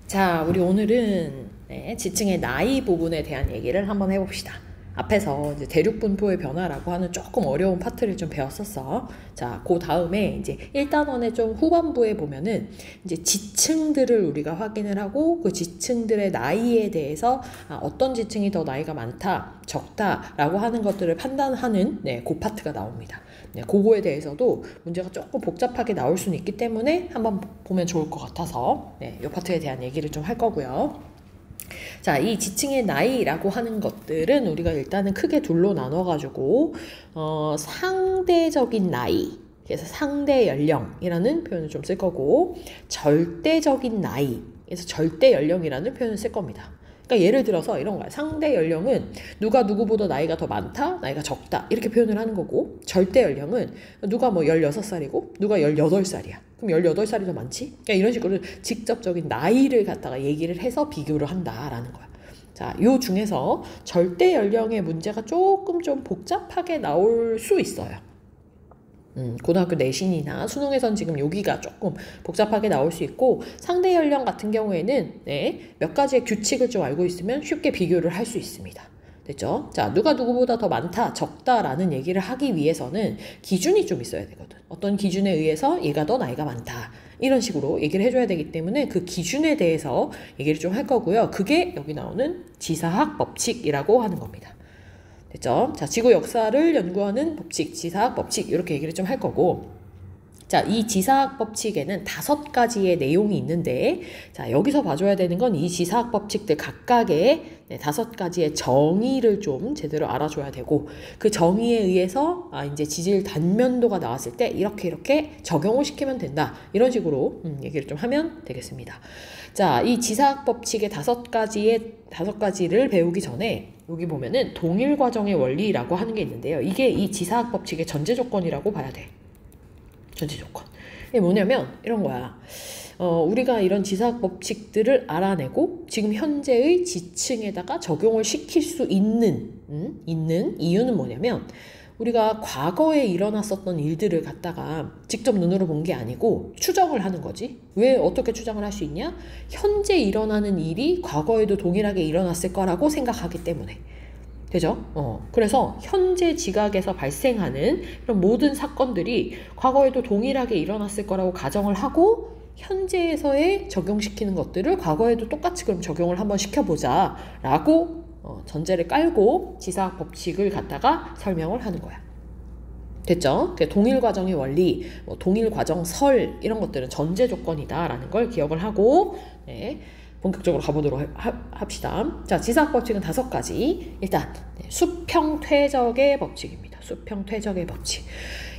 자, 우리 오늘은 지층의 나이 부분에 대한 얘기를 한번 해봅시다. 앞에서 이제 대륙분포의 변화라고 하는 조금 어려운 파트를 좀 배웠었어. 자, 그 다음에 이제 1단원의 좀 후반부에 보면은 이제 지층들을 우리가 확인을 하고 그 지층들의 나이에 대해서 어떤 지층이 더 나이가 많다, 적다라고 하는 것들을 판단하는 그 파트가 나옵니다. 그거에 대해서도 문제가 조금 복잡하게 나올 수는 있기 때문에 한번 보면 좋을 것 같아서 이 파트에 대한 얘기를 좀 할 거고요. 자, 이 지층의 나이라고 하는 것들은 우리가 일단은 크게 둘로 나눠가지고 상대적인 나이, 그래서 상대 연령이라는 표현을 좀 쓸 거고, 절대적인 나이, 그래서 절대 연령이라는 표현을 쓸 겁니다. 그러니까 예를 들어서 이런 거야. 상대 연령은 누가 누구보다 나이가 더 많다, 나이가 적다 이렇게 표현을 하는 거고, 절대 연령은 누가 뭐 16살이고 누가 18살이야. 그럼 18살이 더 많지? 그러니까 이런 식으로 직접적인 나이를 갖다가 얘기를 해서 비교를 한다라는 거야. 자, 요 중에서 절대 연령의 문제가 조금 좀 복잡하게 나올 수 있어요. 고등학교 내신이나 수능에선 지금 여기가 조금 복잡하게 나올 수 있고, 상대 연령 같은 경우에는 몇 가지의 규칙을 좀 알고 있으면 쉽게 비교를 할 수 있습니다. 됐죠? 자, 누가 누구보다 더 많다, 적다라는 얘기를 하기 위해서는 기준이 좀 있어야 되거든. 어떤 기준에 의해서 얘가 더 나이가 많다, 이런 식으로 얘기를 해줘야 되기 때문에 그 기준에 대해서 얘기를 좀 할 거고요. 그게 여기 나오는 지사학 법칙이라고 하는 겁니다. 됐죠? 자, 지구 역사를 연구하는 법칙, 지사학 법칙 이렇게 얘기를 좀 할 거고, 자, 이 지사학 법칙에는 5가지의 내용이 있는데, 자, 여기서 봐줘야 되는 건 이 지사학 법칙들 각각의 5가지의 정의를 좀 제대로 알아줘야 되고, 그 정의에 의해서 이제 지질 단면도가 나왔을 때 이렇게 적용을 시키면 된다, 이런 식으로 얘기를 좀 하면 되겠습니다. 자, 이 지사학 법칙의 5가지를 배우기 전에 여기 보면은 동일 과정의 원리라고 하는 게 있는데요. 이게 이 지사학 법칙의 전제 조건이라고 봐야 돼. 전제 조건. 이게 뭐냐면 이런 거야. 우리가 이런 지사학 법칙들을 알아내고 지금 현재의 지층에다가 적용을 시킬 수 있는 이유는 뭐냐면, 우리가 과거에 일어났었던 일들을 갖다가 직접 눈으로 본 게 아니고 추정을 하는 거지. 왜 어떻게 추정을 할 수 있냐? 현재 일어나는 일이 과거에도 동일하게 일어났을 거라고 생각하기 때문에. 되죠? 그래서 현재 지각에서 발생하는 이런 모든 사건들이 과거에도 동일하게 일어났을 거라고 가정을 하고, 현재에서의 적용시키는 것들을 과거에도 똑같이 그럼 적용을 한번 시켜보자 라고 전제를 깔고 지사학 법칙을 갖다가 설명을 하는 거야. 됐죠? 동일 과정의 원리, 동일 과정설 이런 것들은 전제 조건이다 라는 걸 기억을 하고 본격적으로 가보도록 합시다. 자, 지사학 법칙은 5가지. 일단 수평퇴적의 법칙입니다. 수평퇴적의 법칙.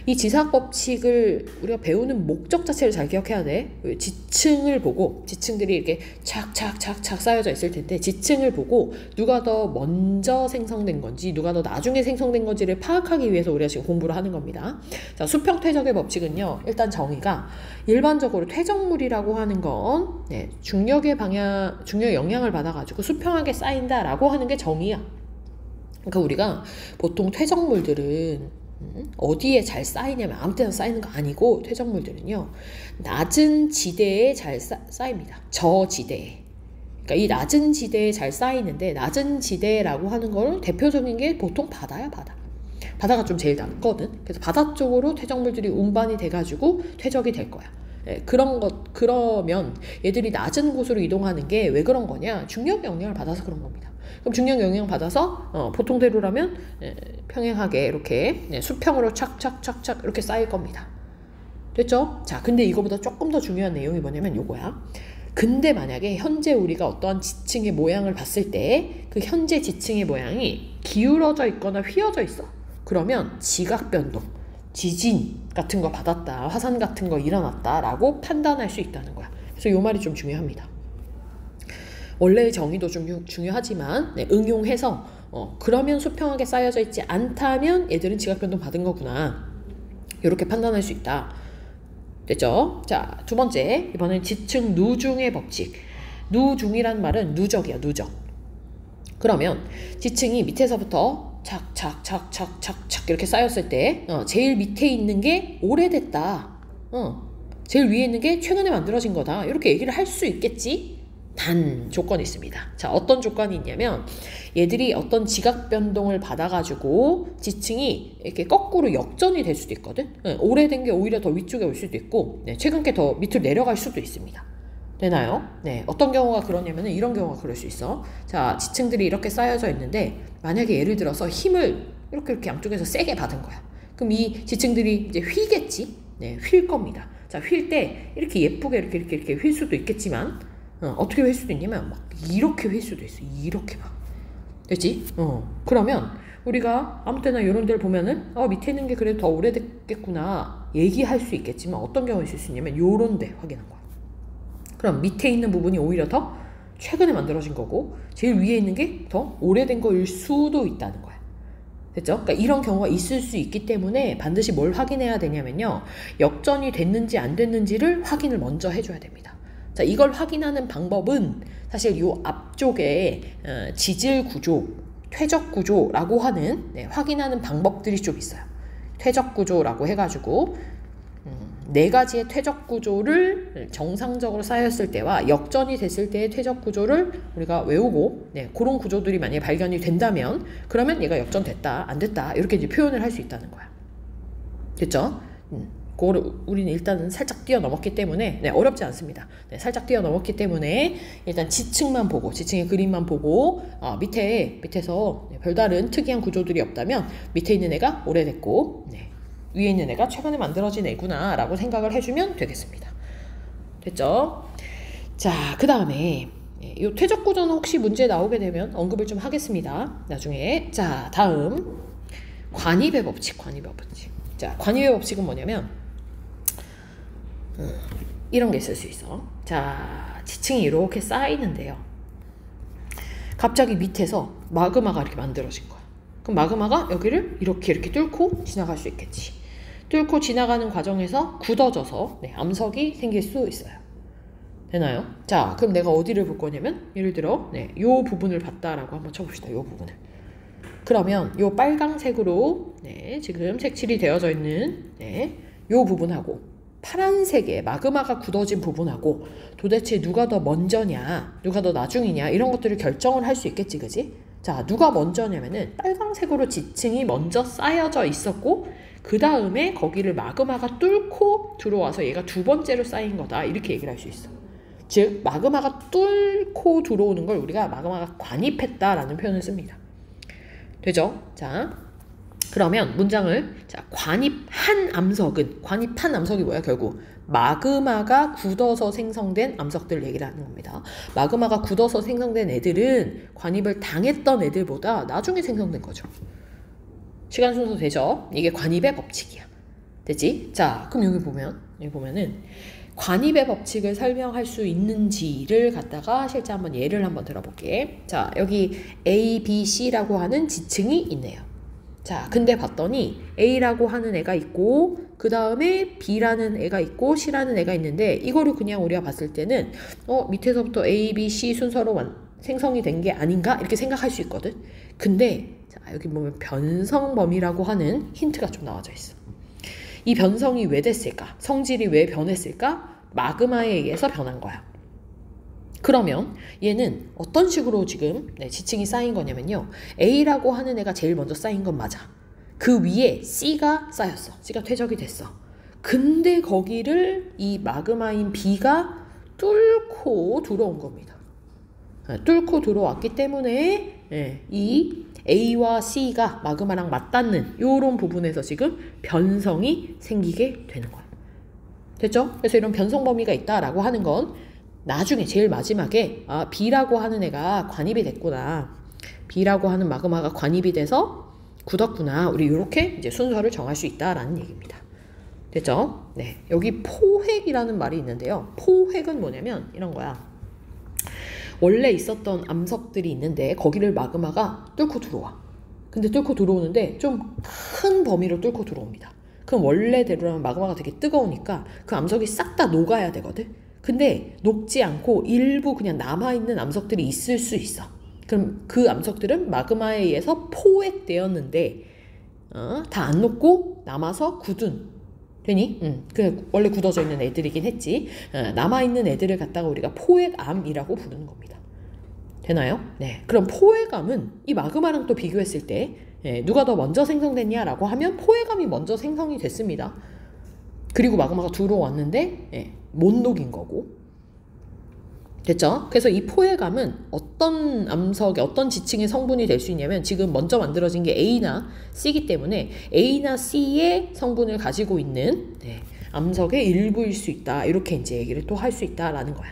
이 지사학 법칙을 우리가 배우는 목적 자체를 잘 기억해야 돼. 지층을 보고, 지층들이 이렇게 착착착착 쌓여져 있을 텐데, 지층을 보고 누가 더 먼저 생성된 건지 누가 더 나중에 생성된 건지를 파악하기 위해서 우리가 지금 공부를 하는 겁니다. 자, 수평퇴적의 법칙은요, 일단 정의가 일반적으로 퇴적물이라고 하는 건 중력의 영향을 받아가지고 수평하게 쌓인다라고 하는 게 정의야. 그러니까 우리가 보통 퇴적물들은 어디에 잘 쌓이냐면 아무 때나 쌓이는 거 아니고, 퇴적물들은요 낮은 지대에 잘 쌓입니다. 저지대에. 그러니까 이 낮은 지대에 잘 쌓이는데, 낮은 지대라고 하는 거는 대표적인 게 보통 바다야. 바다가 좀 제일 낮거든. 그래서 바다 쪽으로 퇴적물들이 운반이 돼가지고 퇴적이 될 거야. 그러면 얘들이 낮은 곳으로 이동하는 게 왜 그런 거냐? 중력 영향을 받아서 그런 겁니다. 그럼 중력 영향 받아서 보통대로라면 평행하게 이렇게 수평으로 착착착착 이렇게 쌓일 겁니다. 됐죠? 자, 근데 이거보다 조금 더 중요한 내용이 뭐냐면 요거야. 근데 만약에 현재 우리가 어떠한 지층의 모양을 봤을 때 그 현재 지층의 모양이 기울어져 있거나 휘어져 있어. 그러면 지각변동, 지진 같은 거 받았다, 화산 같은 거 일어났다 라고 판단할 수 있다는 거야. 그래서 요 말이 좀 중요합니다. 원래의 정의도 좀 중요하지만 응용해서 그러면 수평하게 쌓여져 있지 않다면 얘들은 지각변동 받은 거구나, 이렇게 판단할 수 있다. 됐죠? 자, 2번째, 이번엔 지층 누중의 법칙. 누중이란 말은 누적이야, 누적. 그러면 지층이 밑에서부터 착착착착착착 이렇게 쌓였을 때 제일 밑에 있는 게 오래됐다, 제일 위에 있는 게 최근에 만들어진 거다, 이렇게 얘기를 할 수 있겠지? 단 조건이 있습니다. 자, 어떤 조건이 있냐면 얘들이 어떤 지각 변동을 받아가지고 지층이 이렇게 거꾸로 역전이 될 수도 있거든. 오래된 게 오히려 더 위쪽에 올 수도 있고, 최근 게 더 밑으로 내려갈 수도 있습니다. 되나요? 네, 어떤 경우가 그러냐면은 이런 경우가 그럴 수 있어. 자, 지층들이 이렇게 쌓여져 있는데 만약에 예를 들어서 힘을 이렇게 양쪽에서 세게 받은 거야. 그럼 이 지층들이 이제 휘겠지? 네, 휠 겁니다. 자, 휠 때 이렇게 예쁘게 이렇게 휠 수도 있겠지만 어떻게 휠 수도 있냐면 막 이렇게 휠 수도 있어. 이렇게 막. 됐지? 그러면 우리가 아무 때나 이런 데를 보면은 밑에 있는 게 그래도 더 오래됐겠구나 얘기할 수 있겠지만 어떤 경우에 있을 수 있냐면 요런 데 확인한 거야. 그럼 밑에 있는 부분이 오히려 더 최근에 만들어진 거고 제일 위에 있는 게 더 오래된 거일 수도 있다는 거야. 됐죠? 그러니까 이런 경우가 있을 수 있기 때문에 반드시 뭘 확인해야 되냐면요. 역전이 됐는지 안 됐는지를 확인을 먼저 해줘야 됩니다. 자, 이걸 확인하는 방법은 사실 요 앞쪽에 지질 구조, 퇴적 구조라고 하는 확인하는 방법들이 좀 있어요. 퇴적 구조라고 해가지고 4가지의 퇴적 구조를 정상적으로 쌓였을 때와 역전이 됐을 때의 퇴적 구조를 우리가 외우고 그런 구조들이 만약에 발견이 된다면 그러면 얘가 역전됐다, 안 됐다 이렇게 이제 표현을 할 수 있다는 거야. 됐죠? 그거를 우리는 일단은 살짝 뛰어넘었기 때문에 어렵지 않습니다. 살짝 뛰어넘었기 때문에 일단 지층만 보고 지층의 그림만 보고 밑에서 별다른 특이한 구조들이 없다면 밑에 있는 애가 오래됐고 위에 있는 애가 최근에 만들어진 애구나 라고 생각을 해주면 되겠습니다. 됐죠? 자, 그 다음에 이 퇴적 구조는 혹시 문제 나오게 되면 언급을 좀 하겠습니다. 나중에. 자, 다음 관입의 법칙. 자, 관입의 법칙은 뭐냐면 이런 게 있을 수 있어. 자, 지층이 이렇게 쌓이는데요. 갑자기 밑에서 마그마가 이렇게 만들어진 거야. 그럼 마그마가 여기를 이렇게 뚫고 지나갈 수 있겠지. 뚫고 지나가는 과정에서 굳어져서 암석이 생길 수 있어요. 되나요? 자, 그럼 내가 어디를 볼 거냐면 예를 들어 요 부분을 봤다라고 한번 쳐봅시다. 요 부분을. 그러면 요 빨강색으로 지금 색칠이 되어져 있는 요 부분하고 파란색의 마그마가 굳어진 부분하고 도대체 누가 더 먼저냐, 누가 더 나중이냐 이런 것들을 결정을 할 수 있겠지, 그지? 자, 누가 먼저냐면은 빨강색으로 지층이 먼저 쌓여져 있었고 그 다음에 거기를 마그마가 뚫고 들어와서 얘가 두 번째로 쌓인 거다 이렇게 얘기를 할 수 있어. 즉 마그마가 뚫고 들어오는 걸 우리가 마그마가 관입했다라는 표현을 씁니다. 되죠? 자, 그러면 문장을 관입한 암석이 뭐야? 결국 마그마가 굳어서 생성된 암석들 얘기를 하는 겁니다. 마그마가 굳어서 생성된 애들은 관입을 당했던 애들보다 나중에 생성된 거죠. 시간 순서 되죠? 이게 관입의 법칙이야. 됐지? 자, 그럼 여기 보면은 관입의 법칙을 설명할 수 있는지를 갖다가 실제 예를 한번 들어볼게. 자, 여기 A, B, C라고 하는 지층이 있네요. 자, 근데 봤더니 A라고 하는 애가 있고 그 다음에 B라는 애가 있고 C라는 애가 있는데 이거를 그냥 우리가 봤을 때는 밑에서부터 A, B, C 순서로 생성이 된 게 아닌가? 이렇게 생각할 수 있거든. 근데 자, 여기 보면 변성범위라고 하는 힌트가 좀 나와져 있어. 이 변성이 왜 됐을까? 성질이 왜 변했을까? 마그마에 의해서 변한 거야. 그러면 얘는 어떤 식으로 지금 지층이 쌓인 거냐면요. A라고 하는 애가 제일 먼저 쌓인 건 맞아. 그 위에 C가 쌓였어. C가 퇴적이 됐어. 근데 거기를 이 마그마인 B가 뚫고 들어온 겁니다. 뚫고 들어왔기 때문에 이 A와 C가 마그마랑 맞닿는 이런 부분에서 지금 변성이 생기게 되는 거야. 됐죠? 그래서 이런 변성 범위가 있다라고 하는 건 나중에 제일 마지막에 B라고 하는 애가 관입이 됐구나. B라고 하는 마그마가 관입이 돼서 굳었구나. 우리 이렇게 이제 순서를 정할 수 있다라는 얘기입니다. 됐죠? 네. 여기 포획이라는 말이 있는데요. 포획은 뭐냐면 이런 거야. 원래 있었던 암석들이 있는데 거기를 마그마가 뚫고 들어와. 근데 뚫고 들어오는데 좀 큰 범위로 뚫고 들어옵니다. 그럼 원래대로라면 마그마가 되게 뜨거우니까 그 암석이 싹 다 녹아야 되거든. 근데 녹지 않고 일부 그냥 남아있는 암석들이 있을 수 있어. 그럼 그 암석들은 마그마에 의해서 포획되었는데 다 안 녹고 남아서 굳은 되니? 그 원래 굳어져 있는 애들이긴 했지. 남아있는 애들을 갖다가 우리가 포획암이라고 부르는 겁니다. 되나요? 네. 그럼 포획암은 이 마그마랑 또 비교했을 때 누가 더 먼저 생성됐냐라고 하면 포획암이 먼저 생성이 됐습니다. 그리고 마그마가 들어왔는데 못 녹인 거고. 됐죠? 그래서 이 포획암은 어떤 암석의 어떤 지층의 성분이 될 수 있냐면 지금 먼저 만들어진 게 A나 C이기 때문에 A나 C의 성분을 가지고 있는 암석의 일부일 수 있다. 이렇게 이제 얘기를 또 할 수 있다라는 거야.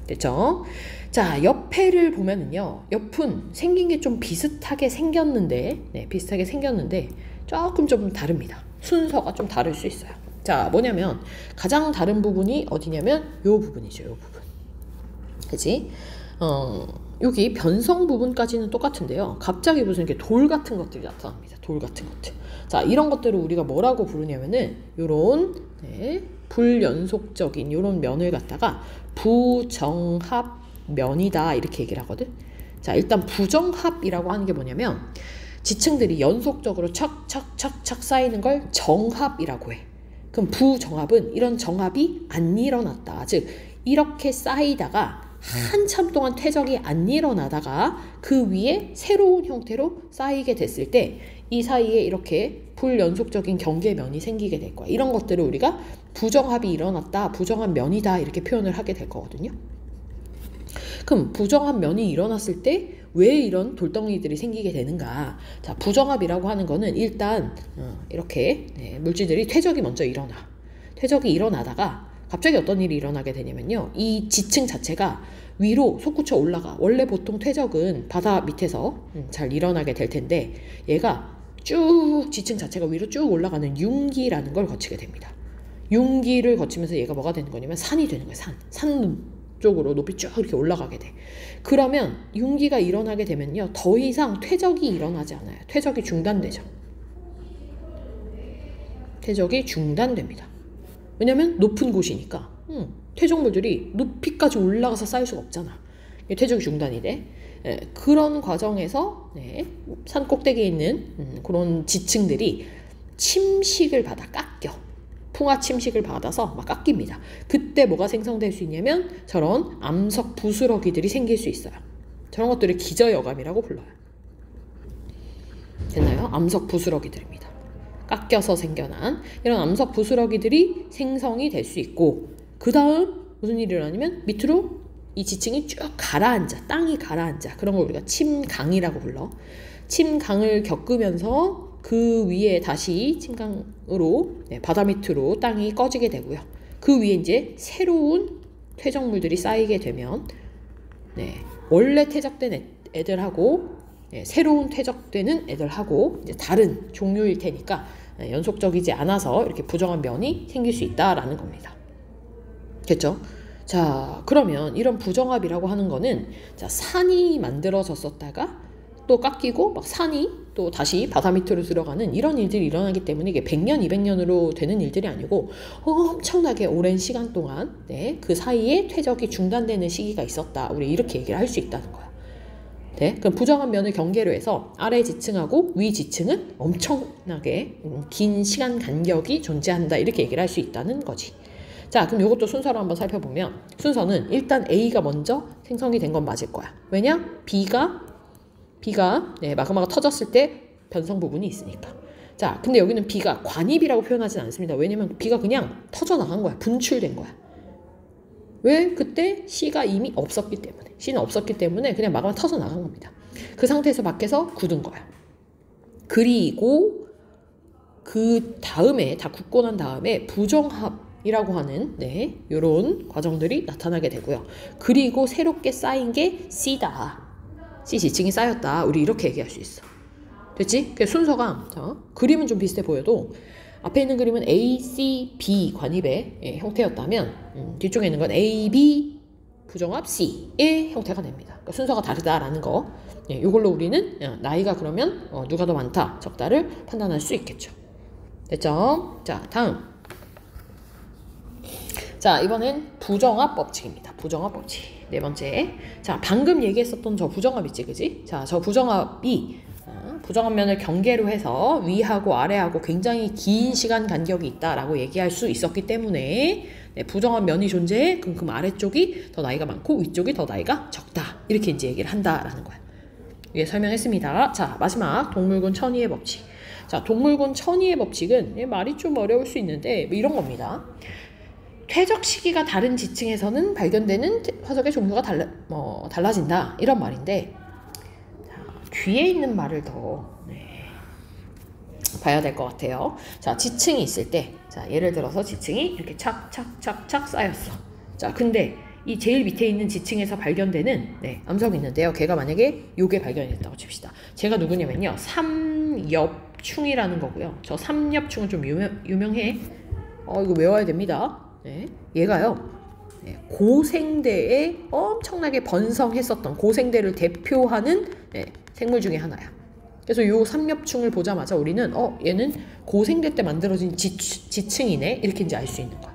됐죠? 자, 옆에를 보면은요. 옆은 생긴 게 좀 비슷하게 생겼는데 비슷하게 생겼는데 조금 좀 다릅니다. 순서가 좀 다를 수 있어요. 자, 뭐냐면 가장 다른 부분이 어디냐면 요 부분이죠. 요 부분. 그치? 여기 변성 부분까지는 똑같은데요. 갑자기 무슨 이렇게 돌 같은 것들이 나타납니다. 돌 같은 것들. 자, 이런 것들을 우리가 뭐라고 부르냐면은 요런 불연속적인 요런 면을 갖다가 부정합 면이다 이렇게 얘기를 하거든. 자, 일단 부정합이라고 하는 게 뭐냐면 지층들이 연속적으로 척척척척 쌓이는 걸 정합이라고 해. 그럼 부정합은 이런 정합이 안 일어났다. 즉 이렇게 쌓이다가 한참 동안 퇴적이 안 일어나다가 그 위에 새로운 형태로 쌓이게 됐을 때 이 사이에 이렇게 불연속적인 경계면이 생기게 될 거야. 이런 것들을 우리가 부정합이 일어났다, 부정합 면이다 이렇게 표현을 하게 될 거거든요. 그럼 부정합 면이 일어났을 때 왜 이런 돌덩이들이 생기게 되는가? 자, 부정합이라고 하는 거는 일단 이렇게 물질들이 퇴적이 먼저 일어나. 퇴적이 일어나다가 갑자기 어떤 일이 일어나게 되냐면요. 이 지층 자체가 위로 솟구쳐 올라가. 원래 보통 퇴적은 바다 밑에서 잘 일어나게 될 텐데 얘가 쭉 지층 자체가 위로 쭉 올라가는 융기라는 걸 거치게 됩니다. 융기를 거치면서 얘가 뭐가 되는 거냐면 산이 되는 거예요. 산 쪽으로 높이 쭉 이렇게 올라가게 돼. 그러면 융기가 일어나게 되면요. 더 이상 퇴적이 일어나지 않아요. 퇴적이 중단되죠. 퇴적이 중단됩니다. 왜냐면 높은 곳이니까 퇴적물들이 높이까지 올라가서 쌓일 수가 없잖아. 퇴적이 중단이 돼. 그런 과정에서 산 꼭대기에 있는 그런 지층들이 침식을 받아 깎여. 풍화 침식을 받아서 막 깎입니다. 그때 뭐가 생성될 수 있냐면 저런 암석 부스러기들이 생길 수 있어요. 저런 것들을 기저여감이라고 불러요. 됐나요? 암석 부스러기들입니다. 깎여서 생겨난 이런 암석 부스러기들이 생성이 될 수 있고 그 다음 무슨 일이 일어나냐면 밑으로 이 지층이 쭉 가라앉아. 땅이 가라앉아. 그런 걸 우리가 침강이라고 불러. 침강을 겪으면서 그 위에 다시 침강으로 바다 밑으로 땅이 꺼지게 되고요. 그 위에 이제 새로운 퇴적물들이 쌓이게 되면 원래 퇴적된 애들하고 새로운 퇴적되는 애들하고 이제 다른 종류일 테니까 연속적이지 않아서 이렇게 부정한 면이 생길 수 있다라는 겁니다. 됐죠? 자, 그러면 이런 부정합이라고 하는 거는 자, 산이 만들어졌었다가 또 깎이고 막 산이 또 다시 바다 밑으로 들어가는 이런 일들이 일어나기 때문에 이게 100년, 200년으로 되는 일들이 아니고 엄청나게 오랜 시간 동안 그 사이에 퇴적이 중단되는 시기가 있었다. 우리 이렇게 얘기를 할 수 있다는 거야. 그럼 부정한 면을 경계로 해서 아래 지층하고 위 지층은 엄청나게 긴 시간 간격이 존재한다. 이렇게 얘기를 할 수 있다는 거지. 자, 그럼 이것도 순서로 한번 살펴보면 순서는 일단 A가 먼저 생성이 된 건 맞을 거야. 왜냐? B가 마그마가 터졌을 때 변성 부분이 있으니까. 자, 근데 여기는 B가 관입이라고 표현하진 않습니다. 왜냐면 B가 그냥 터져나간 거야. 분출된 거야. 왜? 그때 C가 이미 없었기 때문에. C는 없었기 때문에 그냥 마그마 터져나간 겁니다. 그 상태에서 밖에서 굳은 거야. 그리고 그 다음에 다 굳고 난 다음에 부정합이라고 하는 요런 과정들이 나타나게 되고요. 그리고 새롭게 쌓인 게 C다. C 지층이 쌓였다. 우리 이렇게 얘기할 수 있어. 됐지? 그 순서가 그림은 좀 비슷해 보여도 앞에 있는 그림은 A, C, B 관입의 형태였다면 뒤쪽에 있는 건 A, B 부정합 C의 형태가 됩니다. 그러니까 순서가 다르다라는 거. 이걸로 우리는 나이가 그러면 누가 더 많다, 적다를 판단할 수 있겠죠. 됐죠? 자, 다음. 자, 이번엔 부정합 법칙입니다. 부정합 법칙. 네 번째. 자, 방금 얘기했었던 저 부정합 있지, 그지? 자, 저 부정합이 부정한 면을 경계로 해서 위하고 아래하고 굉장히 긴 시간 간격이 있다라고 얘기할 수 있었기 때문에 네, 부정한 면이 존재해 그럼 아래쪽이 더 나이가 많고 위쪽이 더 나이가 적다. 이렇게 이제 얘기를 한다라는 거야. 위에 설명했습니다. 자, 마지막 동물군 천이의 법칙. 자, 동물군 천이의 법칙은 말이 좀 어려울 수 있는데 뭐 이런 겁니다. 퇴적 시기가 다른 지층에서는 발견되는 화석의 종류가 달라진다. 이런 말인데 자, 뒤에 있는 말을 더 봐야 될 것 같아요. 자, 지층이 있을 때 자, 예를 들어서 지층이 이렇게 착착착착 쌓였어. 자, 근데 이 제일 밑에 있는 지층에서 발견되는 암석이 있는데요. 걔가 만약에 요게 발견이 됐다고 칩시다. 제가 누구냐면요. 삼엽충이라는 거고요. 저 삼엽충은 좀 유명해. 이거 외워야 됩니다. 네, 얘가요. 고생대에 엄청나게 번성했었던 고생대를 대표하는 생물 중에 하나야. 그래서 요 삼엽충을 보자마자 우리는 얘는 고생대 때 만들어진 지층이네. 이렇게 이제 알 수 있는 거야.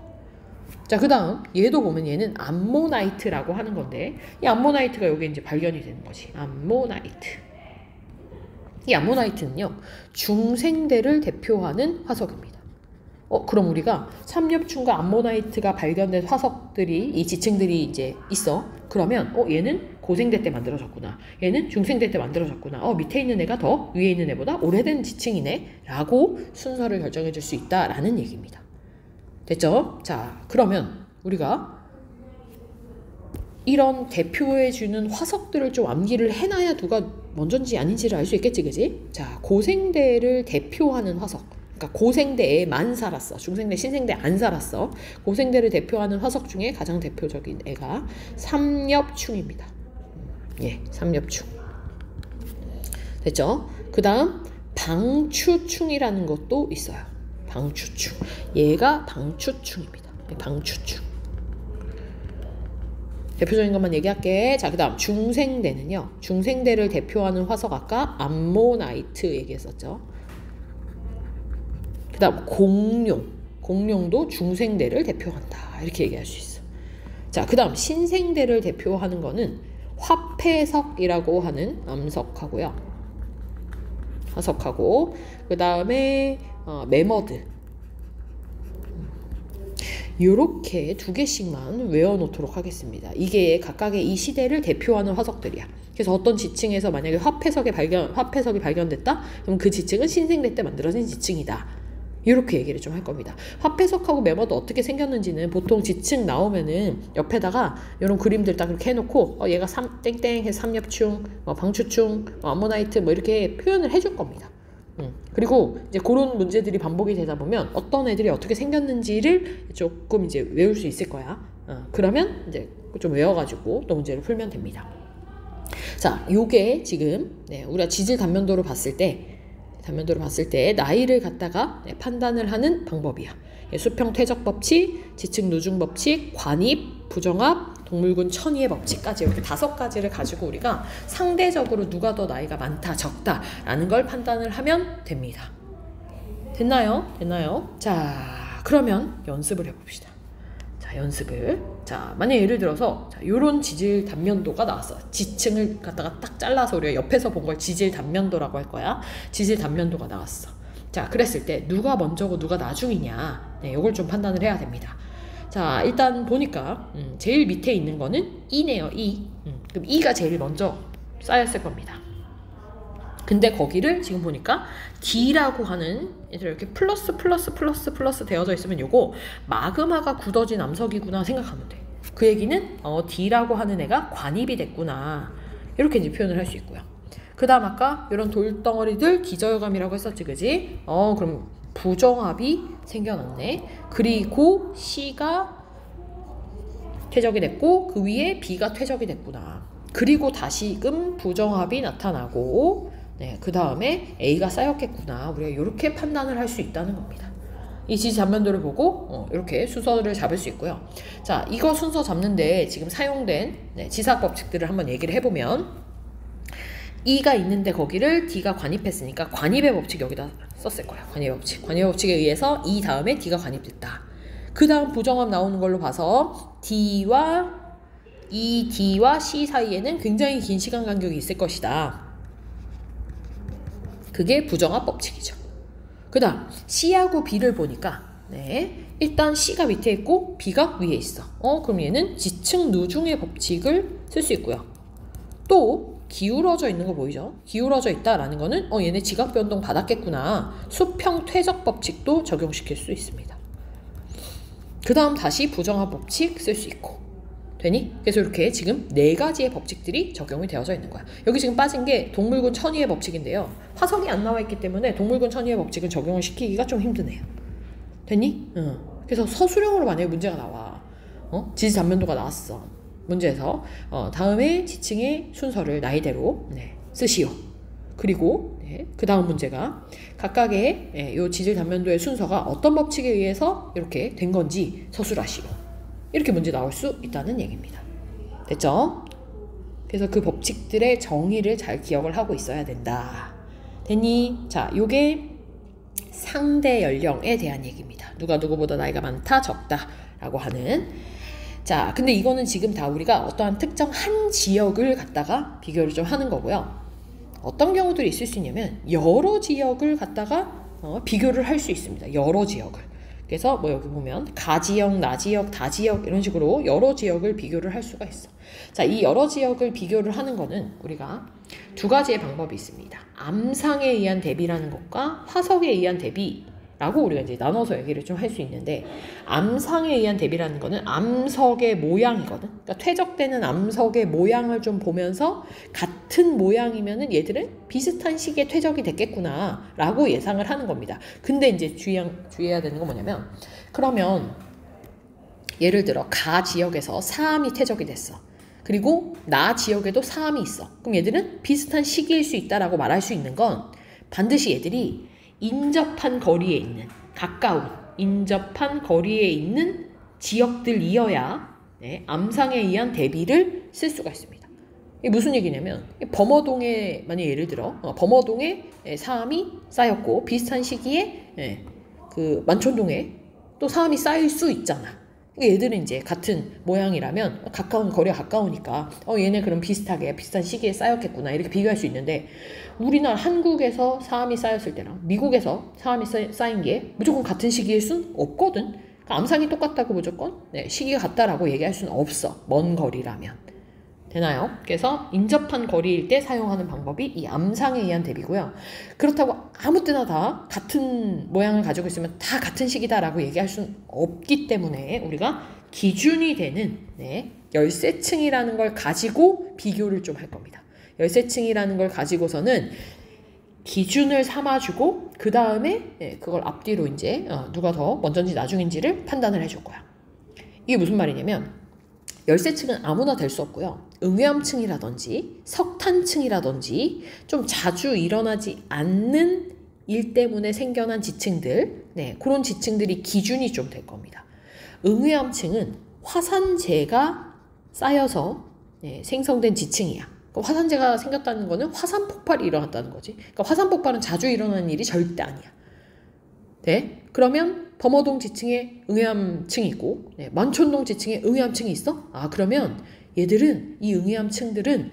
자, 그 다음 얘도 보면 얘는 암모나이트라고 하는 건데 이 암모나이트가 여기 이제 발견이 되는 거지. 암모나이트. 이 암모나이트는요. 중생대를 대표하는 화석입니다. 그럼 우리가 삼엽충과 암모나이트가 발견된 화석들이 이 지층들이 이제 있어. 그러면 얘는 고생대 때 만들어졌구나. 얘는 중생대 때 만들어졌구나. 밑에 있는 애가 더 위에 있는 애보다 오래된 지층이네. 라고 순서를 결정해 줄 수 있다라는 얘기입니다. 됐죠? 자, 그러면 우리가 이런 대표해주는 화석들을 좀 암기를 해놔야 누가 먼저인지 아닌지를 알 수 있겠지, 그지? 자, 고생대를 대표하는 화석. 그러니까 고생대에만 살았어. 중생대, 신생대 안 살았어. 고생대를 대표하는 화석 중에 가장 대표적인 애가 삼엽충입니다. 삼엽충. 됐죠? 그 다음 방추충이라는 것도 있어요. 방추충. 얘가 방추충입니다. 방추충. 대표적인 것만 얘기할게. 자, 그 다음 중생대는요. 중생대를 대표하는 화석 아까 암모나이트 얘기했었죠. 그 다음 공룡. 공룡도 중생대를 대표한다. 이렇게 얘기할 수 있어. 자, 그 다음 신생대를 대표하는 거는 화폐석이라고 하는 암석하고요. 화석하고 그 다음에 매머드. 요렇게 두 개씩만 외워놓도록 하겠습니다. 이게 각각의 이 시대를 대표하는 화석들이야. 그래서 어떤 지층에서 만약에 화폐석이 발견됐다? 그럼 그 지층은 신생대 때 만들어진 지층이다. 이렇게 얘기를 좀 할 겁니다. 화폐석하고 매머드 어떻게 생겼는지는 보통 지층 나오면은 옆에다가 이런 그림들 딱 이렇게 해놓고 얘가 땡땡 해서 삼엽충, 방추충, 암모나이트 이렇게 표현을 해줄 겁니다. 그리고 이제 그런 문제들이 반복이 되다 보면 어떤 애들이 어떻게 생겼는지를 조금 이제 외울 수 있을 거야. 그러면 이제 좀 외워가지고 또 문제를 풀면 됩니다. 자, 요게 지금 우리가 지질 단면도를 봤을 때 나이를 갖다가 판단을 하는 방법이야. 수평 퇴적 법칙, 지층 누중 법칙, 관입, 부정합, 동물군 천이의 법칙까지 이렇게 5가지를 가지고 우리가 상대적으로 누가 더 나이가 많다, 적다 라는 걸 판단을 하면 됩니다. 됐나요? 자, 그러면 연습을 해봅시다. 자, 연습을. 자, 만약 예를 들어서 요런 지질 단면도가 나왔어. 지층을 갖다가 딱 잘라서 우리가 옆에서 본 걸 지질 단면도라고 할 거야. 지질 단면도가 나왔어. 자, 그랬을 때 누가 먼저고 누가 나중이냐, 요걸 좀 판단을 해야 됩니다. 자, 일단 보니까 제일 밑에 있는 거는 E네요. E. 그럼 E가 제일 먼저 쌓였을 겁니다. 근데 거기를 지금 보니까 D라고 하는 이렇게 플러스 되어져 있으면 요거 마그마가 굳어진 암석이구나 생각하면 돼. 그 얘기는 D라고 하는 애가 관입이 됐구나. 이렇게 이제 표현을 할 수 있고요. 그 다음 아까 이런 돌덩어리들 기저효감이라고 했었지, 그지? 그럼 부정합이 생겨났네. 그리고 C가 퇴적이 됐고 그 위에 B가 퇴적이 됐구나. 그리고 다시금 부정합이 나타나고 그 다음에 A가 쌓였겠구나. 우리가 이렇게 판단을 할 수 있다는 겁니다. 이 지지 단면도를 보고 이렇게 순서를 잡을 수 있고요. 자, 이거 순서 잡는데 지금 사용된 지사학 법칙들을 한번 얘기를 해보면 E가 있는데 거기를 D가 관입했으니까 관입의 법칙 여기다 썼을 거야. 관입의 법칙에 의해서 E 다음에 D가 관입됐다. 그 다음 부정합 나오는 걸로 봐서 D와 C 사이에는 굉장히 긴 시간 간격이 있을 것이다. 그게 부정합 법칙이죠. 그 다음 C하고 B를 보니까 일단 C가 밑에 있고 B가 위에 있어. 그럼 얘는 지층 누중의 법칙을 쓸 수 있고요. 또 기울어져 있는 거 보이죠? 기울어져 있다라는 거는 얘네 지각 변동 받았겠구나. 수평 퇴적 법칙도 적용시킬 수 있습니다. 그 다음 다시 부정합 법칙 쓸 수 있고. 되니? 그래서 이렇게 지금 4가지의 법칙들이 적용이 되어져 있는 거야. 여기 지금 빠진 게 동물군 천위의 법칙인데요. 화석이 안 나와 있기 때문에 동물군 천위의 법칙은 적용을 시키기가 좀 힘드네요. 됐니? 그래서 서술형으로 만약에 문제가 나와. 지지 단면도가 나왔어. 문제에서 다음에 지층의 순서를 나이대로 쓰시오. 그리고 그 다음 문제가 각각의 요 지질 단면도의 순서가 어떤 법칙에 의해서 이렇게 된 건지 서술하시오. 이렇게 문제 나올 수 있다는 얘기입니다. 됐죠? 그래서 그 법칙들의 정의를 잘 기억을 하고 있어야 된다. 됐니? 자, 요게 상대 연령에 대한 얘기입니다. 누가 누구보다 나이가 많다, 적다 라고 하는. 자, 근데 이거는 지금 다 우리가 어떠한 특정 한 지역을 갖다가 비교를 좀 하는 거고요. 어떤 경우들이 있을 수 있냐면 여러 지역을 갖다가 비교를 할 수 있습니다. 여러 지역을. 그래서 뭐 여기 보면 가지역, 나지역, 다지역 이런 식으로 여러 지역을 비교를 할 수가 있어. 자, 이 여러 지역을 비교를 하는 거는 우리가 2가지의 방법이 있습니다. 암상에 의한 대비라는 것과 화석에 의한 대비라고 우리가 이제 나눠서 얘기를 좀 할 수 있는데, 암상에 의한 대비라는 거는 암석의 모양이거든. 그러니까 퇴적되는 암석의 모양을 좀 보면서 같은 모양이면은 얘들은 비슷한 시기에 퇴적이 됐겠구나 라고 예상을 하는 겁니다. 근데 이제 주의해야 되는 건 뭐냐면, 그러면 예를 들어 가 지역에서 사암이 퇴적이 됐어. 그리고 나 지역에도 사암이 있어. 그럼 얘들은 비슷한 시기일 수 있다라고 말할 수 있는 건 반드시 얘들이 인접한 거리에 있는, 가까운 인접한 거리에 있는 지역들이어야 암상에 의한 대비를 쓸 수가 있습니다. 이게 무슨 얘기냐면, 범어동에 만약 예를 들어 범어동에 사암이 쌓였고 비슷한 시기에 그 만촌동에 또 사암이 쌓일 수 있잖아. 얘들은 이제 같은 모양이라면 가까운 거리가 가까우니까 얘네 그럼 비슷하게 비슷한 시기에 쌓였겠구나 이렇게 비교할 수 있는데, 우리나라 한국에서 사암이 쌓였을 때랑 미국에서 사암이 쌓인 게 무조건 같은 시기일 순 없거든. 그러니까 암상이 똑같다고 무조건 시기가 같다라고 얘기할 수는 없어. 먼 거리라면. 되나요? 그래서 인접한 거리일 때 사용하는 방법이 이 암상에 의한 대비고요. 그렇다고 아무 때나 다 같은 모양을 가지고 있으면 다 같은 시기다라고 얘기할 수는 없기 때문에 우리가 기준이 되는 열세층이라는 걸 가지고 비교를 좀 할 겁니다. 열세층이라는 걸 가지고서는 기준을 삼아주고 그 다음에 그걸 앞뒤로 이제 누가 더 먼저인지 나중인지를 판단을 해줄 거야. 이게 무슨 말이냐면, 열세층은 아무나 될 수 없고요. 응외암층이라든지 석탄층이라든지 좀 자주 일어나지 않는 일 때문에 생겨난 지층들, 그런 지층들이 기준이 좀 될 겁니다. 응외암층은 화산재가 쌓여서 생성된 지층이야. 그러니까 화산재가 생겼다는 거는 화산 폭발이 일어났다는 거지. 그러니까 화산 폭발은 자주 일어나는 일이 절대 아니야. 그러면 범어동 지층에 응외암층이 있고 만촌동 지층에 응외암층이 있어? 그러면 얘들은, 이 응외암층들은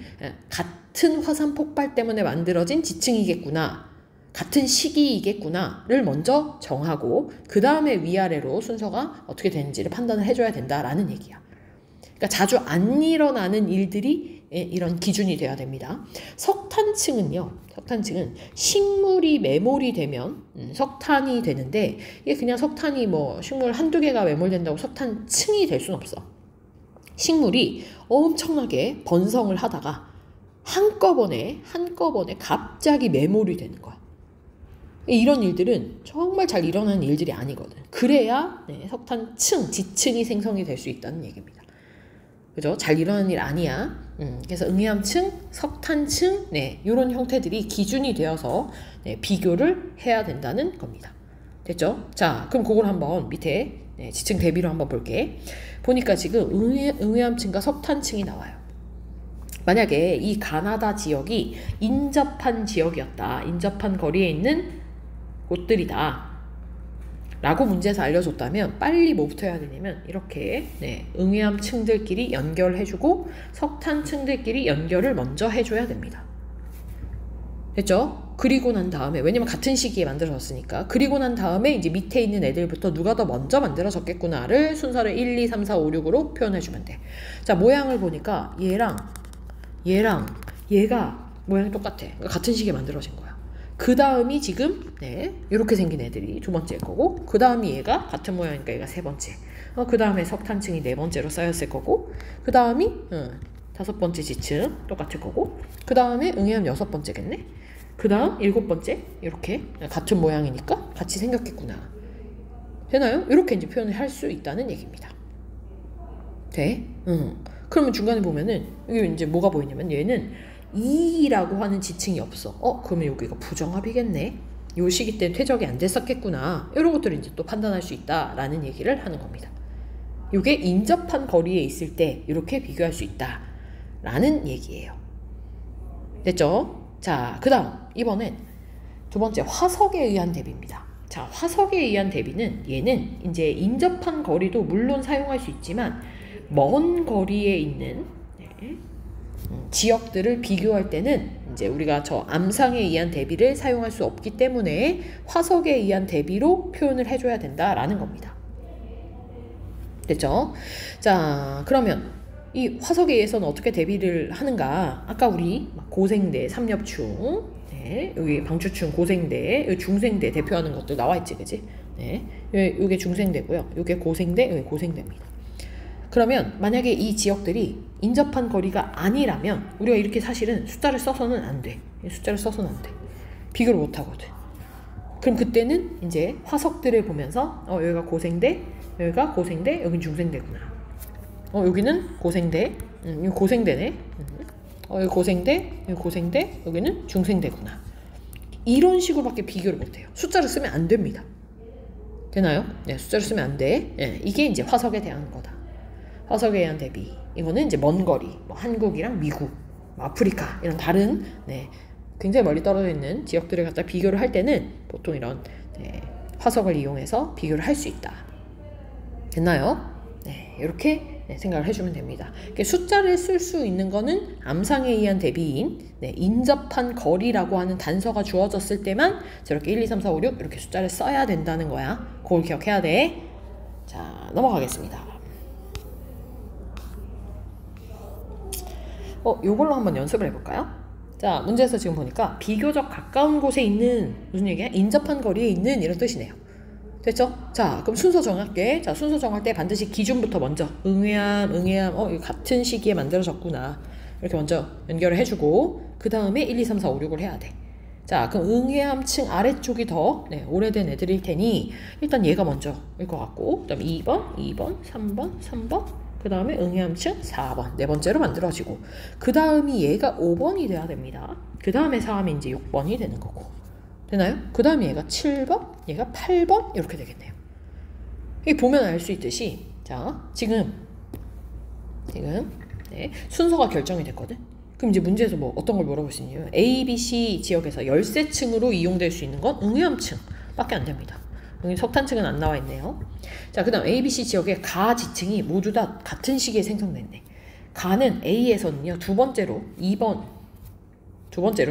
같은 화산 폭발 때문에 만들어진 지층이겠구나, 같은 시기이겠구나를 먼저 정하고 그 다음에 위아래로 순서가 어떻게 되는지를 판단을 해줘야 된다라는 얘기야. 그러니까 자주 안 일어나는 일들이 이런 기준이 돼야 됩니다. 석탄층은요, 석탄층은 식물이 매몰이 되면 석탄이 되는데, 이게 그냥 석탄이 뭐 식물 한두 개가 매몰된다고 석탄층이 될 수는 없어. 식물이 엄청나게 번성을 하다가 한꺼번에 갑자기 매몰이 되는 거야. 이런 일들은 정말 잘 일어나는 일들이 아니거든. 그래야 석탄층, 지층이 생성이 될 수 있다는 얘기입니다. 그죠? 잘 일어나는 일 아니야. 그래서 응외암층, 석탄층, 이런 형태들이 기준이 되어서 비교를 해야 된다는 겁니다. 됐죠? 자, 그럼 그걸 한번 밑에 지층 대비로 한번 볼게. 보니까 지금 응외암층과 석탄층이 나와요. 만약에 이 가나다 지역이 인접한 지역이었다, 인접한 거리에 있는 곳들이다 라고 문제에서 알려줬다면 빨리 뭐부터 해야 되냐면 이렇게 응외암층들끼리 연결해주고 석탄층들끼리 연결을 먼저 해줘야 됩니다. 됐죠? 그리고 난 다음에, 왜냐면 같은 시기에 만들어졌으니까, 그리고 난 다음에 이제 밑에 있는 애들부터 누가 더 먼저 만들어졌겠구나를 순서를 1, 2, 3, 4, 5, 6으로 표현해주면 돼. 자, 모양을 보니까 얘랑 얘가 모양이 똑같아. 그러니까 같은 시기에 만들어진 거야. 그 다음이 지금 이렇게 생긴 애들이 두 번째일 거고, 그 다음이 얘가 같은 모양이니까 얘가 세 번째. 그 다음에 석탄층이 네 번째로 쌓였을 거고, 그 다음이 다섯 번째 지층 똑같을 거고, 그 다음에 응애암 여섯 번째겠네. 그 다음 일곱 번째, 이렇게 같은 모양이니까 같이 생겼겠구나. 되나요? 이렇게 이제 표현을 할 수 있다는 얘기입니다. 돼? 그러면 중간에 보면은 여기 이제 뭐가 보이냐면, 얘는 2라고 하는 지층이 없어. 그러면 여기가 부정합이겠네. 요 시기 때 퇴적이 안 됐었겠구나. 이런 것들을 이제 또 판단할 수 있다라는 얘기를 하는 겁니다. 요게 인접한 거리에 있을 때 이렇게 비교할 수 있다라는 얘기예요. 됐죠? 자, 그 다음 이번엔 두 번째 화석에 의한 대비입니다. 자, 화석에 의한 대비는 얘는 이제 인접한 거리도 물론 사용할 수 있지만 먼 거리에 있는 지역들을 비교할 때는 이제 우리가 저 암상에 의한 대비를 사용할 수 없기 때문에 화석에 의한 대비로 표현을 해줘야 된다라는 겁니다. 됐죠? 자, 그러면 이 화석에 의해서는 어떻게 대비를 하는가? 아까 우리 고생대, 삼엽충, 여기 방추충, 고생대, 여기 중생대 대표하는 것도 나와 있지, 그지? 요게 중생대고요. 요게 고생대, 여기 고생대입니다. 그러면 만약에 이 지역들이 인접한 거리가 아니라면 우리가 이렇게 사실은 숫자를 써서는 안 돼. 숫자를 써서는 안 돼. 비교를 못 하거든. 그럼 그때는 이제 화석들을 보면서 여기가 고생대, 여기가 고생대, 여긴 중생대구나. 여기는 고생대, 여기 고생대네. 여기 고생대, 여기 고생대, 여기는 중생대구나. 이런 식으로밖에 비교를 못 해요. 숫자를 쓰면 안 됩니다. 되나요? 네, 숫자를 쓰면 안 돼. 이게 이제 화석에 대한 거다. 화석에 의한 대비. 이거는 이제 먼 거리, 뭐 한국이랑 미국, 아프리카 이런 다른 굉장히 멀리 떨어져 있는 지역들을 갖다 비교를 할 때는 보통 이런 화석을 이용해서 비교를 할 수 있다. 됐나요? 이렇게 생각을 해주면 됩니다. 숫자를 쓸 수 있는 거는 암상에 의한 대비인 인접한 거리라고 하는 단서가 주어졌을 때만 저렇게 1, 2, 3, 4, 5, 6 이렇게 숫자를 써야 된다는 거야. 그걸 기억해야 돼. 자, 넘어가겠습니다. 요걸로 한번 연습을 해볼까요? 자, 문제에서 지금 보니까 비교적 가까운 곳에 있는, 무슨 얘기야? 인접한 거리에 있는 이런 뜻이네요. 됐죠? 자, 그럼 순서 정할게. 자, 순서 정할 때 반드시 기준부터 먼저 응애암, 이거 같은 시기에 만들어졌구나. 이렇게 먼저 연결을 해주고 그 다음에 1, 2, 3, 4, 5, 6을 해야 돼. 자, 그럼 응애암층 아래쪽이 더 오래된 애들일 테니 일단 얘가 먼저일 것 같고, 그 다음에 2번, 2번, 3번, 3번, 그 다음에 응애암층 4번, 네 번째로 만들어지고, 그 다음이 얘가 5번이 돼야 됩니다. 그 다음에 4함이 이제 6번이 되는 거고. 되나요? 그 다음에 얘가 7번, 얘가 8번 이렇게 되겠네요. 여기 보면 알 수 있듯이, 자, 지금 순서가 결정이 됐거든. 그럼 이제 문제에서 어떤 걸 물어볼 수 있냐면 A, B, C 지역에서 열쇠층으로 이용될 수 있는 건 응애암층 밖에 안 됩니다. 여기 석탄층은 안 나와 있네요. 자, 그 다음 A, B, C 지역의 가 지층이 모두 다 같은 시기에 생성됐네. 가는 A에서는요, 두 번째로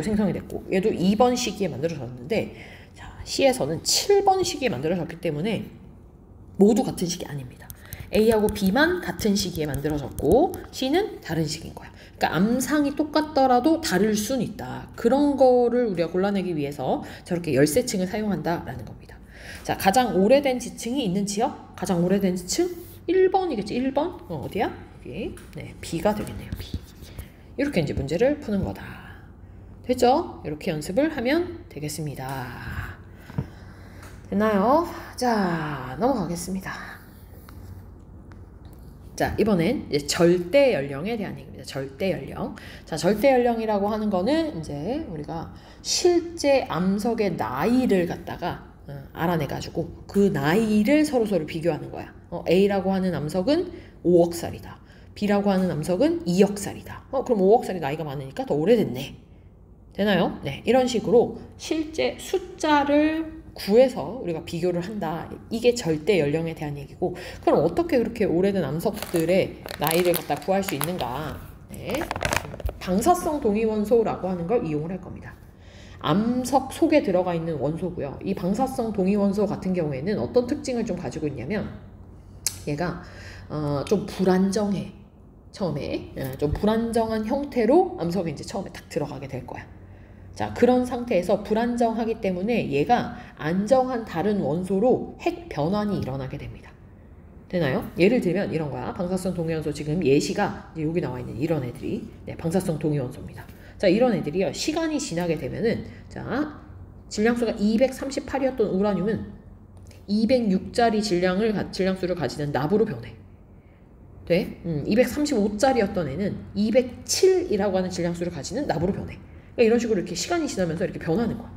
생성이 됐고, 얘도 2번 시기에 만들어졌는데, 자, C에서는 7번 시기에 만들어졌기 때문에 모두 같은 시기 아닙니다. A하고 B만 같은 시기에 만들어졌고 C는 다른 시기인 거야. 그러니까 암상이 똑같더라도 다를 수는 있다. 그런 거를 우리가 골라내기 위해서 저렇게 열쇠층을 사용한다라는 겁니다. 자, 가장 오래된 지층이 있는 지역, 가장 오래된 지층 1번이겠지. 1번 어디야? 여기. B가 되겠네요. B. 이렇게 이제 문제를 푸는 거다. 됐죠? 이렇게 연습을 하면 되겠습니다. 됐나요? 자, 넘어가겠습니다. 자, 이번엔 이제 절대 연령에 대한 얘기입니다. 절대 연령. 자, 절대 연령이라고 하는 거는 이제 우리가 실제 암석의 나이를 갖다가 알아내가지고 그 나이를 서로 비교하는 거야. A라고 하는 암석은 5억 살이다. B라고 하는 암석은 2억 살이다. 그럼 5억 살이 나이가 많으니까 더 오래됐네. 되나요? 네, 이런 식으로 실제 숫자를 구해서 우리가 비교를 한다. 이게 절대 연령에 대한 얘기고, 그럼 어떻게 그렇게 오래된 암석들의 나이를 갖다 구할 수 있는가? 방사성 동위원소라고 하는 걸 이용을 할 겁니다. 암석 속에 들어가 있는 원소고요. 이 방사성 동위원소 같은 경우에는 어떤 특징을 좀 가지고 있냐면 얘가 좀 불안정해. 처음에 좀 불안정한 형태로 암석에 이제 처음에 딱 들어가게 될 거야. 자, 그런 상태에서 불안정하기 때문에 얘가 안정한 다른 원소로 핵 변환이 일어나게 됩니다. 되나요? 예를 들면 이런 거야. 방사성 동위원소 지금 예시가 이제 여기 나와 있는 이런 애들이 방사성 동위원소입니다. 자, 이런 애들이요. 시간이 지나게 되면은 자, 질량수가 238이었던 우라늄은 206짜리 질량수를 가지는 납으로 변해. 돼? 235짜리였던 애는 207이라고 하는 질량수를 가지는 납으로 변해. 그러니까 이런 식으로 이렇게 시간이 지나면서 이렇게 변하는 거야.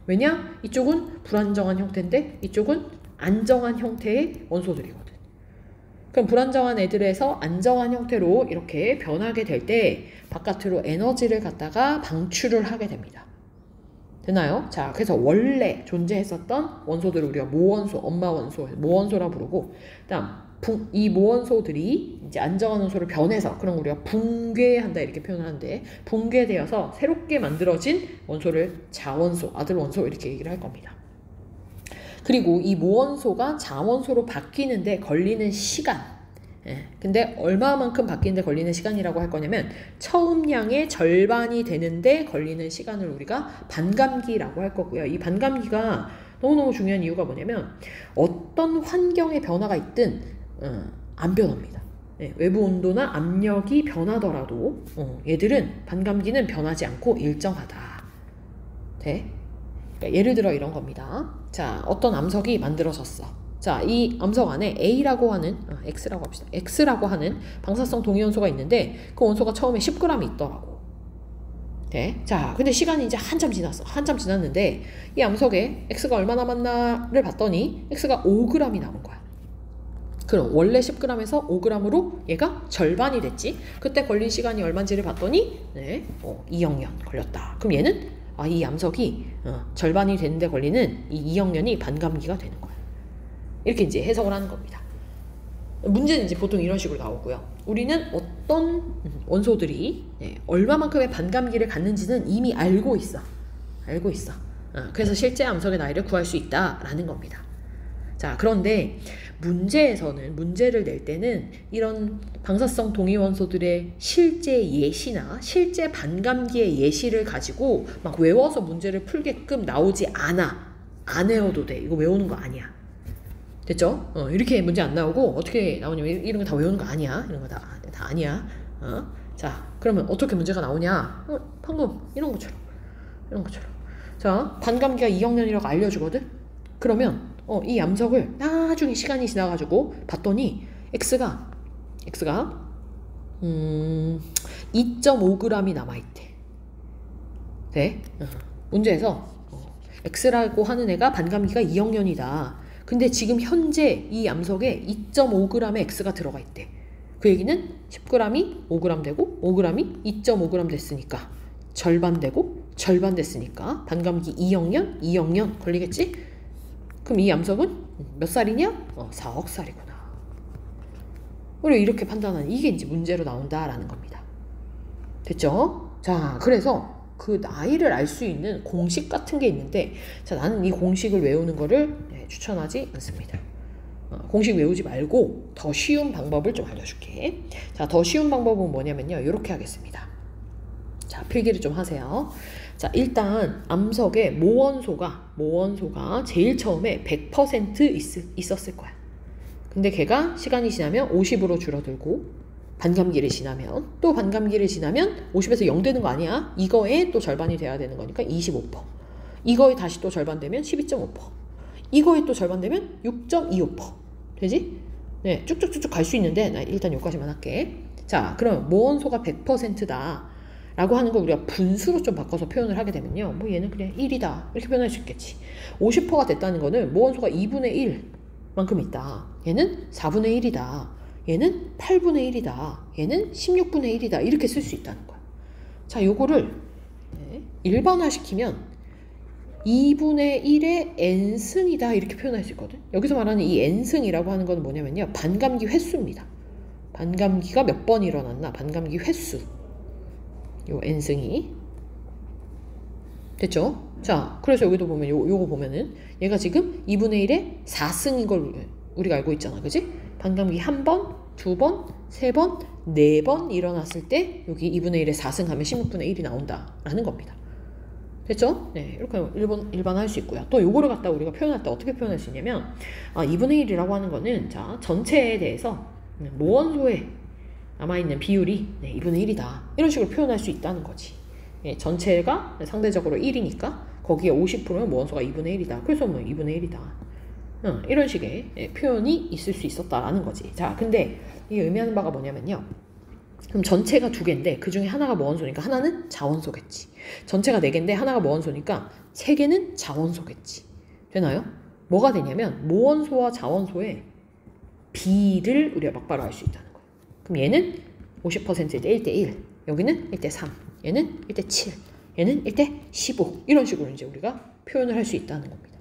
왜냐? 이쪽은 불안정한 형태인데 이쪽은 안정한 형태의 원소들이거든. 그럼 불안정한 애들에서 안정한 형태로 이렇게 변하게 될 때 바깥으로 에너지를 갖다가 방출을 하게 됩니다. 되나요? 자, 그래서 원래 존재했었던 원소들을 우리가 모원소, 엄마 원소, 모원소라 부르고, 그다음 이 모원소들이 이제 안정한 원소를 변해서, 그럼 우리가 붕괴한다 이렇게 표현을 하는데, 붕괴되어서 새롭게 만들어진 원소를 자원소, 아들 원소 이렇게 얘기를 할 겁니다. 그리고 이 모원소가 자원소로 바뀌는데 걸리는 시간. 근데 얼마만큼 바뀌는데 걸리는 시간이라고 할 거냐면 처음량의 절반이 되는데 걸리는 시간을 우리가 반감기라고 할 거고요. 이 반감기가 너무너무 중요한 이유가 뭐냐면 어떤 환경의 변화가 있든 안 변합니다. 외부 온도나 압력이 변하더라도 얘들은 반감기는 변하지 않고 일정하다. 돼? 그러니까 예를 들어 이런 겁니다. 자, 어떤 암석이 만들어졌어. 자, 이 암석 안에 A라고 하는, X라고 합시다. X라고 하는 방사성 동위원소가 있는데 그 원소가 처음에 10g이 있더라고. 네? 자, 근데 시간이 이제 한참 지났어. 한참 지났는데 이 암석에 X가 얼마 남았나를 봤더니 X가 5g이 남은 거야. 그럼 원래 10g에서 5g으로 얘가 절반이 됐지. 그때 걸린 시간이 얼마인지를 봤더니 2억 년 걸렸다. 그럼 얘는 이 암석이 절반이 되는데 걸리는 이 2억 년이 반감기가 되는 거야. 이렇게 이제 해석을 하는 겁니다. 문제는 이제 보통 이런 식으로 나오고요. 우리는 어떤 원소들이 얼마만큼의 반감기를 갖는지는 이미 알고 있어. 그래서 실제 암석의 나이를 구할 수 있다라는 겁니다. 자, 그런데 문제에서는, 문제를 낼 때는 이런 방사성 동위원소들의 실제 예시나 실제 반감기의 예시를 가지고 막 외워서 문제를 풀게끔 나오지 않아. 안 외워도 돼. 이거 외우는 거 아니야. 됐죠? 이렇게 문제 안 나오고 어떻게 나오냐면 이런 거 다 외우는 거 아니야. 이런 거 다 아니야. 자, 그러면 어떻게 문제가 나오냐? 방금 이런 것처럼. 자, 반감기가 2억 년이라고 알려주거든? 그러면 이 암석을 나중에 시간이 지나가지고 봤더니 X가 2.5g이 남아있대. 네? 문제에서 X라고 하는 애가 반감기가 2억 년이다. 근데 지금 현재 이 암석에 2.5g의 X가 들어가 있대. 그 얘기는 10g이 5g 되고 5g이 2.5g 됐으니까 절반 되고 절반 됐으니까 반감기 2억 년 걸리겠지? 그럼 이 암석은 몇 살이냐? 4억 살이구나. 우리가 이렇게 판단하는 이게 이제 문제로 나온다라는 겁니다. 됐죠? 자, 그래서 그 나이를 알 수 있는 공식 같은 게 있는데, 자, 나는 이 공식을 외우는 거를 추천하지 않습니다. 공식 외우지 말고 더 쉬운 방법을 좀 알려줄게. 자, 더 쉬운 방법은 뭐냐면요, 이렇게 하겠습니다. 자, 필기를 좀 하세요. 자, 일단 암석의 모원소가 제일 처음에 100% 있었을 거야. 근데 걔가 시간이 지나면 50으로 줄어들고, 반감기를 지나면, 또 반감기를 지나면 50에서 0 되는 거 아니야? 이거에 또 절반이 돼야 되는 거니까 25%. 이거에 다시 또 절반 되면 12.5%. 이거에 또 절반 되면 6.25%. 되지? 네, 쭉쭉쭉쭉 갈 수 있는데 나 일단 여기까지만 할게. 자, 그럼 모원소가 100%다 라고 하는 걸 우리가 분수로 좀 바꿔서 표현을 하게 되면요, 뭐 얘는 그냥 1이다 이렇게 표현할 수 있겠지. 50%가 됐다는 거는 모원소가 2분의 1만큼 있다. 얘는 4분의 1이다. 얘는 8분의 1이다. 얘는 16분의 1이다. 이렇게 쓸 수 있다는 거야. 자, 요거를 일반화시키면 2분의 1의 n승이다 이렇게 표현할 수 있거든. 여기서 말하는 이 n승이라고 하는 건 뭐냐면요, 반감기 횟수입니다. 반감기가 몇 번 일어났나, 반감기 횟수. 요 n승이. 됐죠? 자, 그래서 여기도 보면 요거 보면은 얘가 지금 2분의 1의 4승인 걸 우리가 알고 있잖아. 그지? 반감기 한 번, 두 번, 세 번, 네 번 일어났을 때 여기 2분의 1의 4승 하면 16분의 1이 나온다라는 겁니다. 됐죠? 네, 이렇게 일반화할 수 있고요. 또 요거를 갖다 우리가 표현할 때 어떻게 표현할 수 있냐면 2분의 1이라고 하는 거는 자, 전체에 대해서 모원소에 남아있는 비율이 2분의 1이다. 이런 식으로 표현할 수 있다는 거지. 예, 전체가 상대적으로 1이니까 거기에 50%면 모원소가 2분의 1이다. 그래서 뭐 2분의 1이다. 이런 식의 표현이 있을 수 있었다라는 거지. 자, 근데 이게 의미하는 바가 뭐냐면요. 그럼 전체가 두 개인데 그 중에 하나가 모원소니까 하나는 자원소겠지. 전체가 네 개인데 하나가 모원소니까 세 개는 자원소겠지. 되나요? 뭐가 되냐면 모원소와 자원소의 비를 우리가 막바로 알 수 있다는 거예요. 그럼 얘는 50%일 때 1대1, 여기는 1대3, 얘는 1대7, 얘는 1대15 이런 식으로 이제 우리가 표현을 할 수 있다는 겁니다.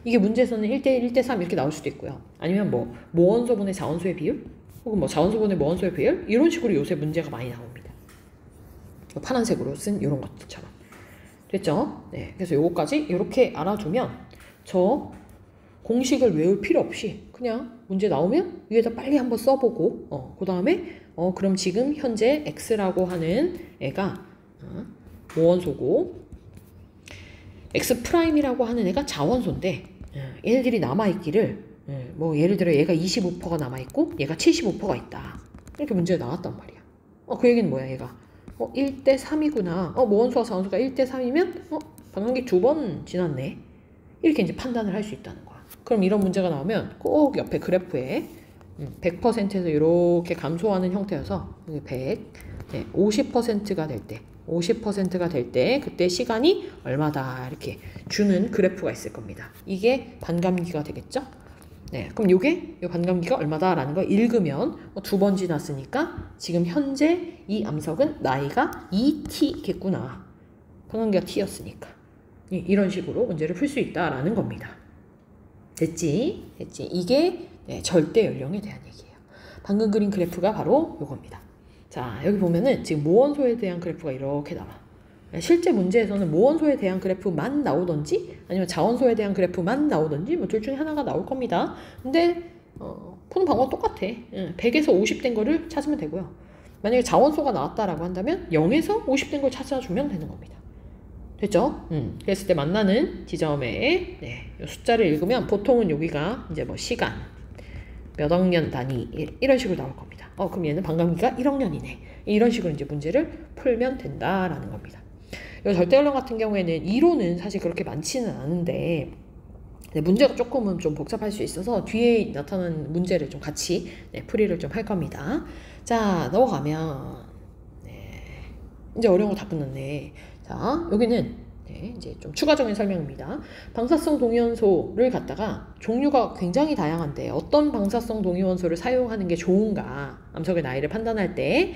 이게 문제에서는 1대1, 1대3 이렇게 나올 수도 있고요. 아니면 뭐 모원소분의 자원소의 비율, 혹은 뭐 자원소분의 모원소의 비율 이런 식으로 요새 문제가 많이 나옵니다. 파란색으로 쓴 이런 것들처럼. 됐죠? 네, 그래서 요거까지 이렇게 알아두면 저 공식을 외울 필요 없이 그냥 문제 나오면 위에다 빨리 한번 써보고 그 다음에 그럼 지금 현재 X라고 하는 애가 모원소고 X'이라고 하는 애가 자원소인데 얘네들이 남아있기를 뭐 예를 들어 얘가 25%가 남아있고 얘가 75%가 있다. 이렇게 문제가 나왔단 말이야. 그 얘기는 뭐야 얘가 1대3이구나. 모원소와 자원소가 1대3이면 반감기 2번 지났네. 이렇게 이제 판단을 할 수 있다는 거야. 그럼 이런 문제가 나오면 꼭 옆에 그래프에 100%에서 이렇게 감소하는 형태여서 여기 100, 50%가 될 때 50%가 될 때 그때 시간이 얼마다 이렇게 주는 그래프가 있을 겁니다. 이게 반감기가 되겠죠? 네, 그럼 요게 요 반감기가 얼마다라는 거 읽으면 2번 지났으니까 지금 현재 이 암석은 나이가 2t겠구나. 반감기가 t였으니까. 이런 식으로 문제를 풀 수 있다라는 겁니다. 됐지? 이게 절대 연령에 대한 얘기예요. 방금 그린 그래프가 바로 요겁니다. 자, 여기 보면은 지금 모원소에 대한 그래프가 이렇게 나와. 실제 문제에서는 모원소에 대한 그래프만 나오던지 아니면 자원소에 대한 그래프만 나오던지 뭐 둘 중에 하나가 나올 겁니다. 근데 푸는 방법은 똑같아. 100에서 50 된 거를 찾으면 되고요. 만약에 자원소가 나왔다라고 한다면 0에서 50 된 걸 찾아주면 되는 겁니다. 됐죠? 그랬을 때 만나는 지점에 숫자를 읽으면 보통은 여기가 이제 뭐 시간, 몇 억년 단위 이런 식으로 나올 겁니다. 그럼 얘는 반감기가 1억년이네. 이런 식으로 이제 문제를 풀면 된다라는 겁니다. 이 절대연령 같은 경우에는 이론은 사실 그렇게 많지는 않은데 문제가 조금은 좀 복잡할 수 있어서 뒤에 나타나는 문제를 좀 같이 풀이를 좀 할 겁니다. 자, 넘어가면 이제 어려운 거 다 끝났네. 자, 여기는 이제 좀 추가적인 설명입니다. 방사성 동위원소를 갖다가 종류가 굉장히 다양한데 어떤 방사성 동위원소를 사용하는 게 좋은가 암석의 나이를 판단할 때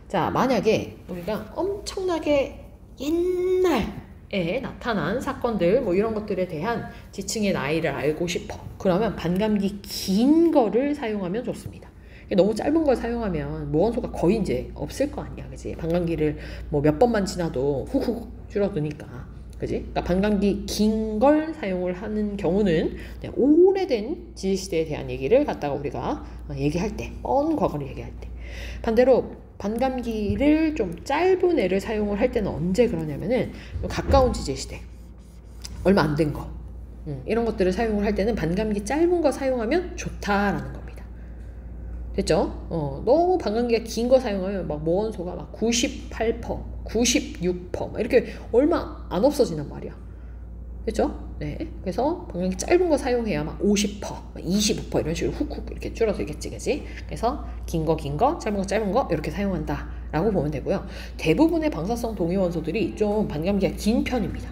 자, 만약에 우리가 엄청나게 옛날에 나타난 사건들 뭐 이런 것들에 대한 지층의 나이를 알고 싶어. 그러면 반감기 긴 거를 사용하면 좋습니다. 너무 짧은 걸 사용하면 모원소가 거의 이제 없을 거 아니야, 그지? 반감기를 뭐 몇 번만 지나도 훅훅 줄어드니까, 그지? 그러니까 반감기 긴 걸 사용을 하는 경우는 오래된 지지시대에 대한 얘기를 갖다가 우리가 얘기할 때, 먼 과거를 얘기할 때, 반대로 반감기를 좀 짧은 애를 사용을 할 때는 언제 그러냐면은 가까운 지지시대, 얼마 안 된 거, 이런 것들을 사용을 할 때는 반감기 짧은 거 사용하면 좋다라는 겁니다. 됐죠? 너무 반감기가 긴 거 사용하면 막 모원소가 막 98%, 96% 막 이렇게 얼마 안 없어진단 말이야. 됐죠? 네. 그래서 반감기 짧은 거 사용해야 막 50%, 25% 이런 식으로 훅훅 이렇게 줄어들겠지, 그지? 그래서 긴 거, 짧은 거 이렇게 사용한다 라고 보면 되고요. 대부분의 방사성 동위원소들이 좀 반감기가 긴 편입니다.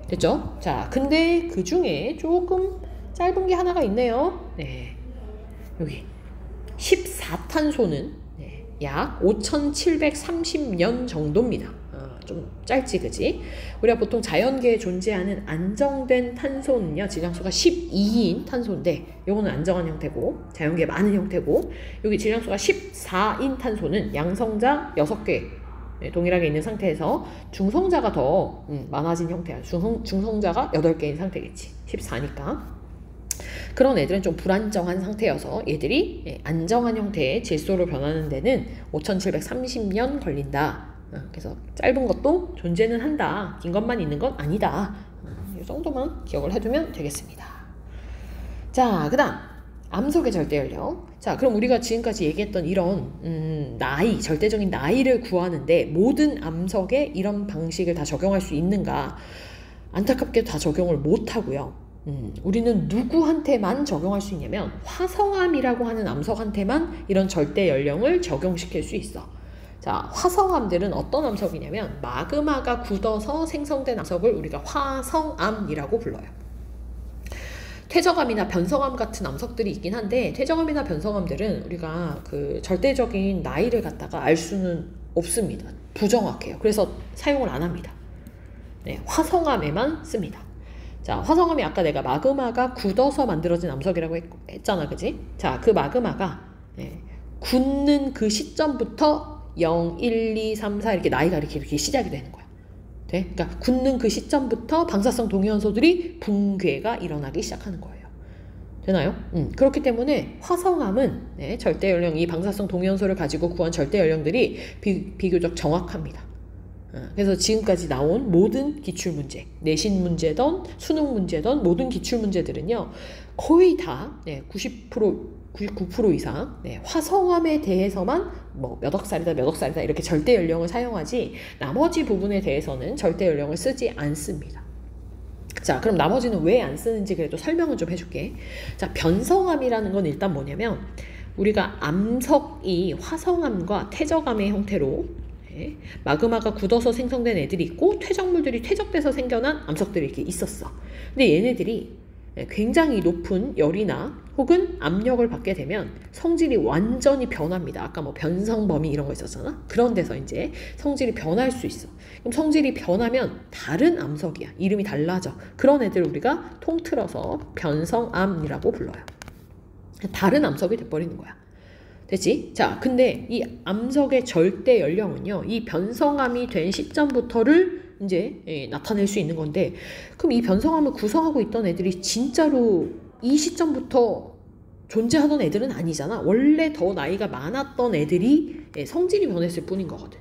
됐죠? 자, 근데 그 중에 조금 짧은 게 하나가 있네요. 네. 여기. 14탄소는 약 5730년 정도입니다. 좀 짧지, 그지? 우리가 보통 자연계에 존재하는 안정된 탄소는요, 질량수가 12인 탄소인데, 요거는 안정한 형태고, 자연계에 많은 형태고, 여기 질량수가 14인 탄소는 양성자 6개 동일하게 있는 상태에서 중성자가 더 많아진 형태야. 중성자가 8개인 상태겠지. 14니까. 그런 애들은 좀 불안정한 상태여서 얘들이 안정한 형태의 질소로 변하는 데는 5730년 걸린다. 그래서 짧은 것도 존재는 한다. 긴 것만 있는 건 아니다. 이 정도만 기억을 해두면 되겠습니다. 자, 그 다음 암석의 절대연령. 자, 그럼 우리가 지금까지 얘기했던 이런 나이, 절대적인 나이를 구하는데 모든 암석에 이런 방식을 다 적용할 수 있는가? 안타깝게 다 적용을 못하고요. 우리는 누구한테만 적용할 수 있냐면 화성암이라고 하는 암석한테만 이런 절대연령을 적용시킬 수 있어. 자, 화성암들은 어떤 암석이냐면 마그마가 굳어서 생성된 암석을 우리가 화성암이라고 불러요. 퇴적암이나 변성암 같은 암석들이 있긴 한데 퇴적암이나 변성암들은 우리가 그 절대적인 나이를 갖다가 알 수는 없습니다. 부정확해요. 그래서 사용을 안 합니다. 네, 화성암에만 씁니다. 자, 화성암이 아까 내가 마그마가 굳어서 만들어진 암석이라고 했잖아, 그지? 자, 그 마그마가 굳는 그 시점부터 0, 1, 2, 3, 4 이렇게 나이가 이렇게 시작이 되는 거야. 그러니까 굳는 그 시점부터 방사성 동위원소들이 붕괴가 일어나기 시작하는 거예요. 되나요? 그렇기 때문에 화성암은 절대연령, 이 방사성 동위원소를 가지고 구한 절대연령들이 비교적 정확합니다. 그래서 지금까지 나온 모든 기출문제, 내신 문제든 수능 문제든 모든 기출문제들은요 거의 다 90%, 99% 이상 화성암에 대해서만 뭐 몇 억살이다 몇 억살이다 이렇게 절대연령을 사용하지 나머지 부분에 대해서는 절대연령을 쓰지 않습니다. 자, 그럼 나머지는 왜 안 쓰는지 그래도 설명을 좀 해줄게. 자, 변성암이라는 건 일단 뭐냐면 우리가 암석이 화성암과 퇴적암의 형태로 마그마가 굳어서 생성된 애들이 있고 퇴적물들이 퇴적돼서 생겨난 암석들이 이렇게 있었어. 근데 얘네들이 굉장히 높은 열이나 혹은 압력을 받게 되면 성질이 완전히 변합니다. 아까 뭐 변성범위 이런 거 있었잖아. 그런 데서 이제 성질이 변할 수 있어. 그럼 성질이 변하면 다른 암석이야. 이름이 달라져. 그런 애들 우리가 통틀어서 변성암이라고 불러요. 다른 암석이 돼버리는 거야. 됐지? 자, 근데 이 암석의 절대 연령은요, 이 변성암이 된 시점부터를 이제 나타낼 수 있는 건데, 그럼 이 변성암을 구성하고 있던 애들이 진짜로 이 시점부터 존재하던 애들은 아니잖아. 원래 더 나이가 많았던 애들이 성질이 변했을 뿐인 거거든.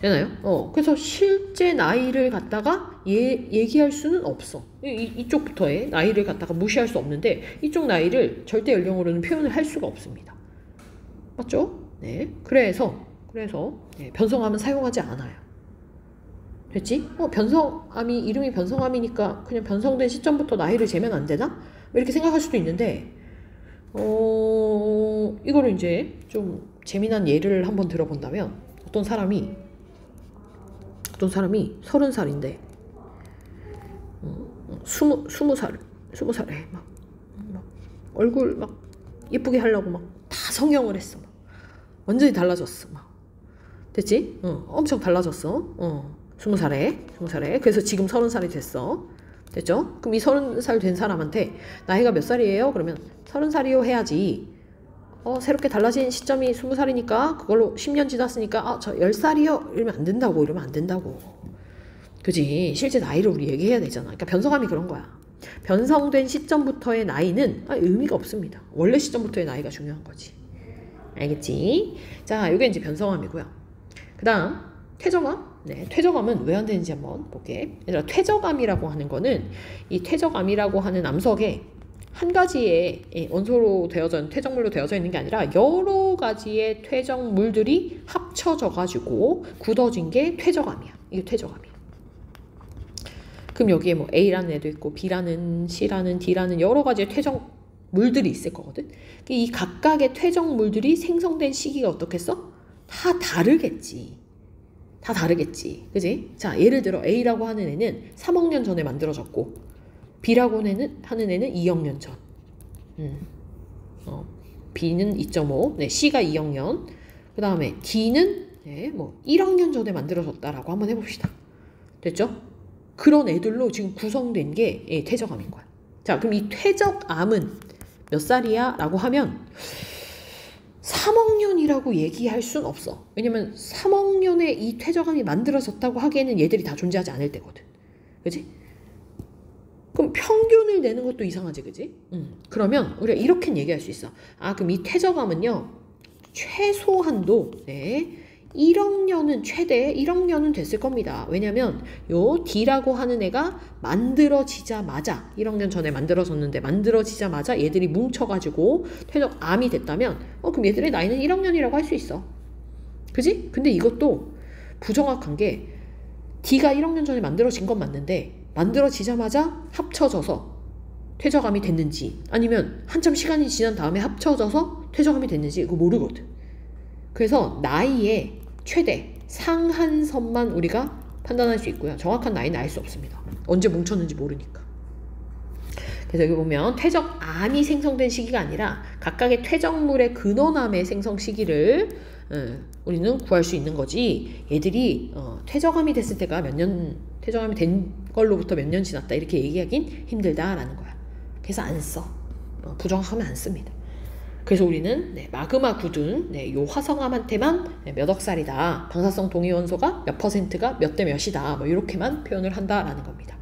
되나요? 그래서 실제 나이를 갖다가 얘기할 수는 없어. 이쪽부터의 나이를 갖다가 무시할 수 없는데, 이쪽 나이를 절대 연령으로는 표현을 할 수가 없습니다. 맞죠? 네. 그래서 변성암은 사용하지 않아요. 됐지? 변성암이 이름이 변성암이니까 그냥 변성된 시점부터 나이를 재면 안 되나? 이렇게 생각할 수도 있는데 이거를 이제 좀 재미난 예를 한번 들어본다면 어떤 사람이 30살인데 20살에 막 얼굴 막 예쁘게 하려고 막 다 성형을 했어. 완전히 달라졌어. 됐지? 엄청 달라졌어. 20살에. 그래서 지금 30살이 됐어. 됐죠? 그럼 이 30살 된 사람한테 나이가 몇 살이에요? 그러면 30살이요 해야지. 새롭게 달라진 시점이 20살이니까 그걸로 10년 지났으니까 저 10살이요 이러면 안 된다고. 그지? 실제 나이를 우리 얘기해야 되잖아. 그러니까 변성암이 그런 거야. 변성된 시점부터의 나이는 의미가 없습니다. 원래 시점부터의 나이가 중요한 거지. 알겠지? 자, 이게 이제 변성암이고요. 그 다음 퇴적암. 네, 퇴적암은 왜 안 되는지 한번 볼게. 얘들아, 퇴적암이라고 하는 거는 이 퇴적암이라고 하는 암석에 한 가지의 원소로 되어져 퇴적물로 되어져 있는 게 아니라 여러 가지의 퇴적물들이 합쳐져 가지고 굳어진 게 퇴적암이야. 이게 퇴적암이야. 그럼 여기에 뭐 A라는 애도 있고 B라는, C라는, D라는 여러 가지의 퇴적물들이 있을 거거든. 이 각각의 퇴적물들이 생성된 시기가 어떻겠어? 다 다르겠지. 그지? 자, 예를 들어 A라고 하는 애는 3억 년 전에 만들어졌고 B라고 하는 애는 2억 년 전. B는 2.5, 네, C가 2억 년. 그 다음에 D는 1억 년 전에 만들어졌다라고 한번 해봅시다. 됐죠? 그런 애들로 지금 구성된 게 퇴적암인 거야. 자, 그럼 이 퇴적암은 몇 살이야? 라고 하면 3억 년이라고 얘기할 순 없어. 왜냐면 3억 년에 이 퇴적암이 만들어졌다고 하기에는 얘들이 다 존재하지 않을 때거든. 그지? 그럼 평균을 내는 것도 이상하지, 그지? 그러면 우리가 이렇게 얘기할 수 있어. 아, 그럼 이 퇴적암은요, 최소한도, 네, 1억 년은, 최대 1억 년은 됐을 겁니다. 왜냐면 요 D라고 하는 애가 만들어지자마자 1억 년 전에 만들어졌는데 만들어지자마자 얘들이 뭉쳐가지고 퇴적암이 됐다면 그럼 얘들의 나이는 1억 년이라고 할 수 있어. 그지? 근데 이것도 부정확한 게 D가 1억 년 전에 만들어진 건 맞는데 만들어지자마자 합쳐져서 퇴적암이 됐는지 아니면 한참 시간이 지난 다음에 합쳐져서 퇴적암이 됐는지 그거 모르거든. 그래서 나이의 최대 상한선만 우리가 판단할 수 있고요. 정확한 나이는 알 수 없습니다. 언제 뭉쳤는지 모르니까. 그래서 여기 보면 퇴적암이 생성된 시기가 아니라 각각의 퇴적물의 근원암의 생성 시기를 우리는 구할 수 있는 거지. 얘들이 퇴적암이 됐을 때가 몇 년, 퇴적암이 된 걸로부터 몇 년 지났다 이렇게 얘기하긴 힘들다라는 거야. 그래서 안 써. 부정하면 안 씁니다. 그래서 우리는 마그마 굳은 요 화성암한테만 몇억 살이다. 방사성 동위원소가 몇 퍼센트가 몇 대 몇이다. 뭐 이렇게만 표현을 한다라는 겁니다.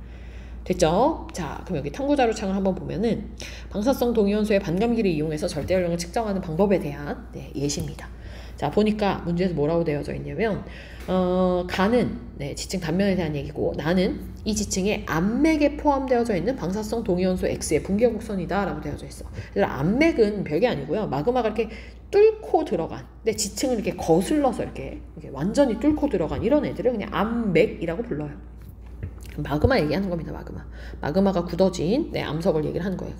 됐죠? 자, 그럼 여기 탐구자료 창을 한번 보면은 방사성 동위원소의 반감기를 이용해서 절대연령을 측정하는 방법에 대한 예시입니다. 자, 보니까 문제에서 뭐라고 되어져 있냐면 가는 지층 단면에 대한 얘기고 나는 이 지층에 암맥에 포함되어져 있는 방사성 동위원소 X의 붕괴 곡선이다 라고 되어져 있어. 그래서 암맥은 별게 아니고요. 마그마가 이렇게 뚫고 들어간 근데 지층을 이렇게 거슬러서 이렇게 완전히 뚫고 들어간 이런 애들을 그냥 암맥이라고 불러요. 마그마 얘기하는 겁니다. 마그마가 굳어진 암석을 얘기를 하는 거예요.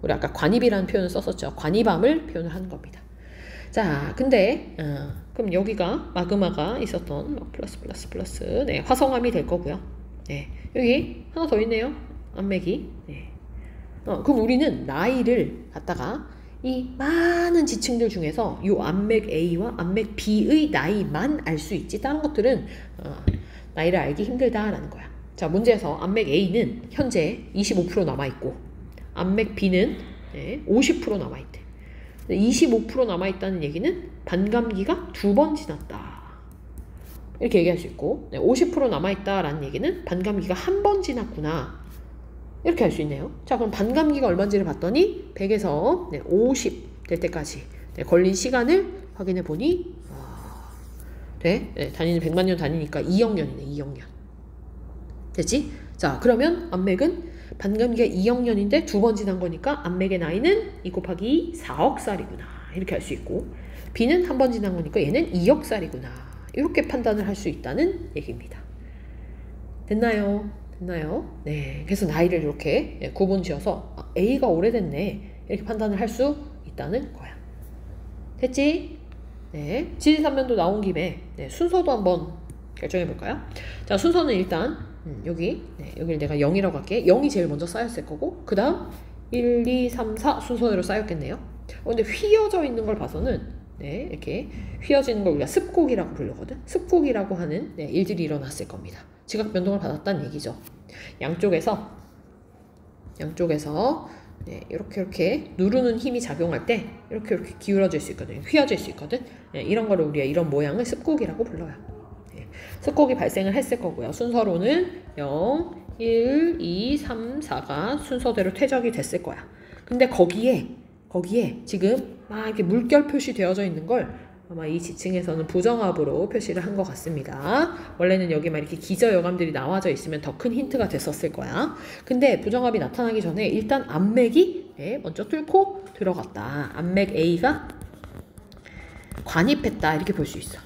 우리 아까 관입이라는 표현을 썼었죠. 관입암을 표현을 하는 겁니다. 자, 근데 그럼 여기가 마그마가 있었던 플러스 화성암이 될 거고요. 여기 하나 더 있네요. 암맥이. 그럼 우리는 나이를 갖다가 이 많은 지층들 중에서 이 암맥 A와 암맥 B의 나이만 알 수 있지 다른 것들은 나이를 알기 힘들다라는 거야. 자, 문제에서 암맥 A는 현재 25% 남아있고 암맥 B는 50% 남아있대. 25% 남아있다는 얘기는 반감기가 2번 지났다. 이렇게 얘기할 수 있고 50% 남아있다라는 얘기는 반감기가 1번 지났구나. 이렇게 할 수 있네요. 자, 그럼 반감기가 얼마인지를 봤더니 100에서 50 될 때까지 걸린 시간을 확인해 보니 단위는 100만 년 단위니까 2억 년이네. 2억 년. 됐지? 자, 그러면 암맥은 반감기가 2억 년인데 2번 지난 거니까 암맥의 나이는 2 곱하기 4억 살이구나. 이렇게 할 수 있고 B는 1번 지난 거니까 얘는 2억 살이구나. 이렇게 판단을 할 수 있다는 얘기입니다. 됐나요? 네. 그래서 나이를 이렇게 구분 지어서 A가 오래됐네. 이렇게 판단을 할 수 있다는 거야. 됐지? 네. 지지산면도 나온 김에 순서도 한번 결정해 볼까요? 자, 순서는 일단 여기를 내가 0이라고 할게. 0이 제일 먼저 쌓였을 거고 그 다음 1, 2, 3, 4 순서대로 쌓였겠네요. 근데 휘어져 있는 걸 봐서는 이렇게 휘어지는 걸 우리가 습곡이라고 부르거든. 습곡이라고 하는 일들이 일어났을 겁니다. 지각 변동을 받았다는 얘기죠. 양쪽에서 이렇게 누르는 힘이 작용할 때 이렇게 기울어질 수 있거든. 휘어질 수 있거든. 이런 거를 우리가 이런 모양을 습곡이라고 불러요. 습곡이 발생을 했을 거고요. 순서로는 0, 1, 2, 3, 4가 순서대로 퇴적이 됐을 거야. 근데 거기에 지금 막 이렇게 물결 표시되어져 있는 걸 아마 이 지층에서는 부정압으로 표시를 한 것 같습니다. 원래는 여기 막 이렇게 기저여감들이 나와져 있으면 더 큰 힌트가 됐었을 거야. 근데 부정압이 나타나기 전에 일단 암맥이 먼저 뚫고 들어갔다. 암맥 A가 관입했다. 이렇게 볼 수 있어.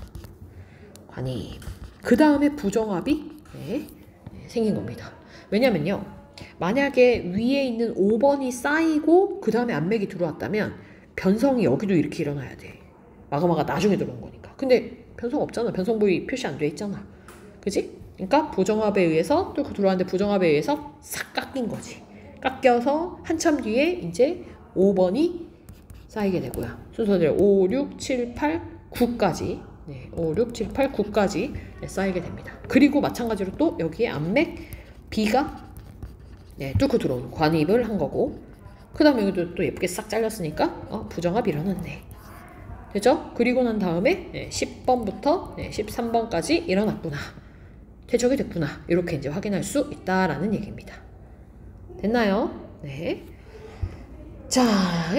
관입. 그 다음에 부정압이 생긴 겁니다. 왜냐면요. 만약에 위에 있는 5번이 쌓이고 그 다음에 암맥이 들어왔다면 변성이 여기도 이렇게 일어나야 돼. 마그마가 나중에 들어온 거니까. 근데 변성 없잖아. 변성 부위 표시 안 돼 있잖아. 그지? 그러니까 부정압에 의해서 뚫고 들어왔는데 부정압에 의해서 싹 깎인 거지. 깎여서 한참 뒤에 이제 5번이 쌓이게 되고요. 순서대로 5, 6, 7, 8, 9까지 5, 6, 7, 8, 9까지 쌓이게 됩니다. 그리고 마찬가지로 또 여기에 암맥 B가 뚫고 들어오는 관입을 한 거고 그 다음에 여기도 또 예쁘게 싹 잘렸으니까 부정압 일어났네. 됐죠? 그리고 난 다음에 10번부터 13번까지 일어났구나. 퇴적이 됐구나. 이렇게 이제 확인할 수 있다라는 얘기입니다. 됐나요? 네. 자,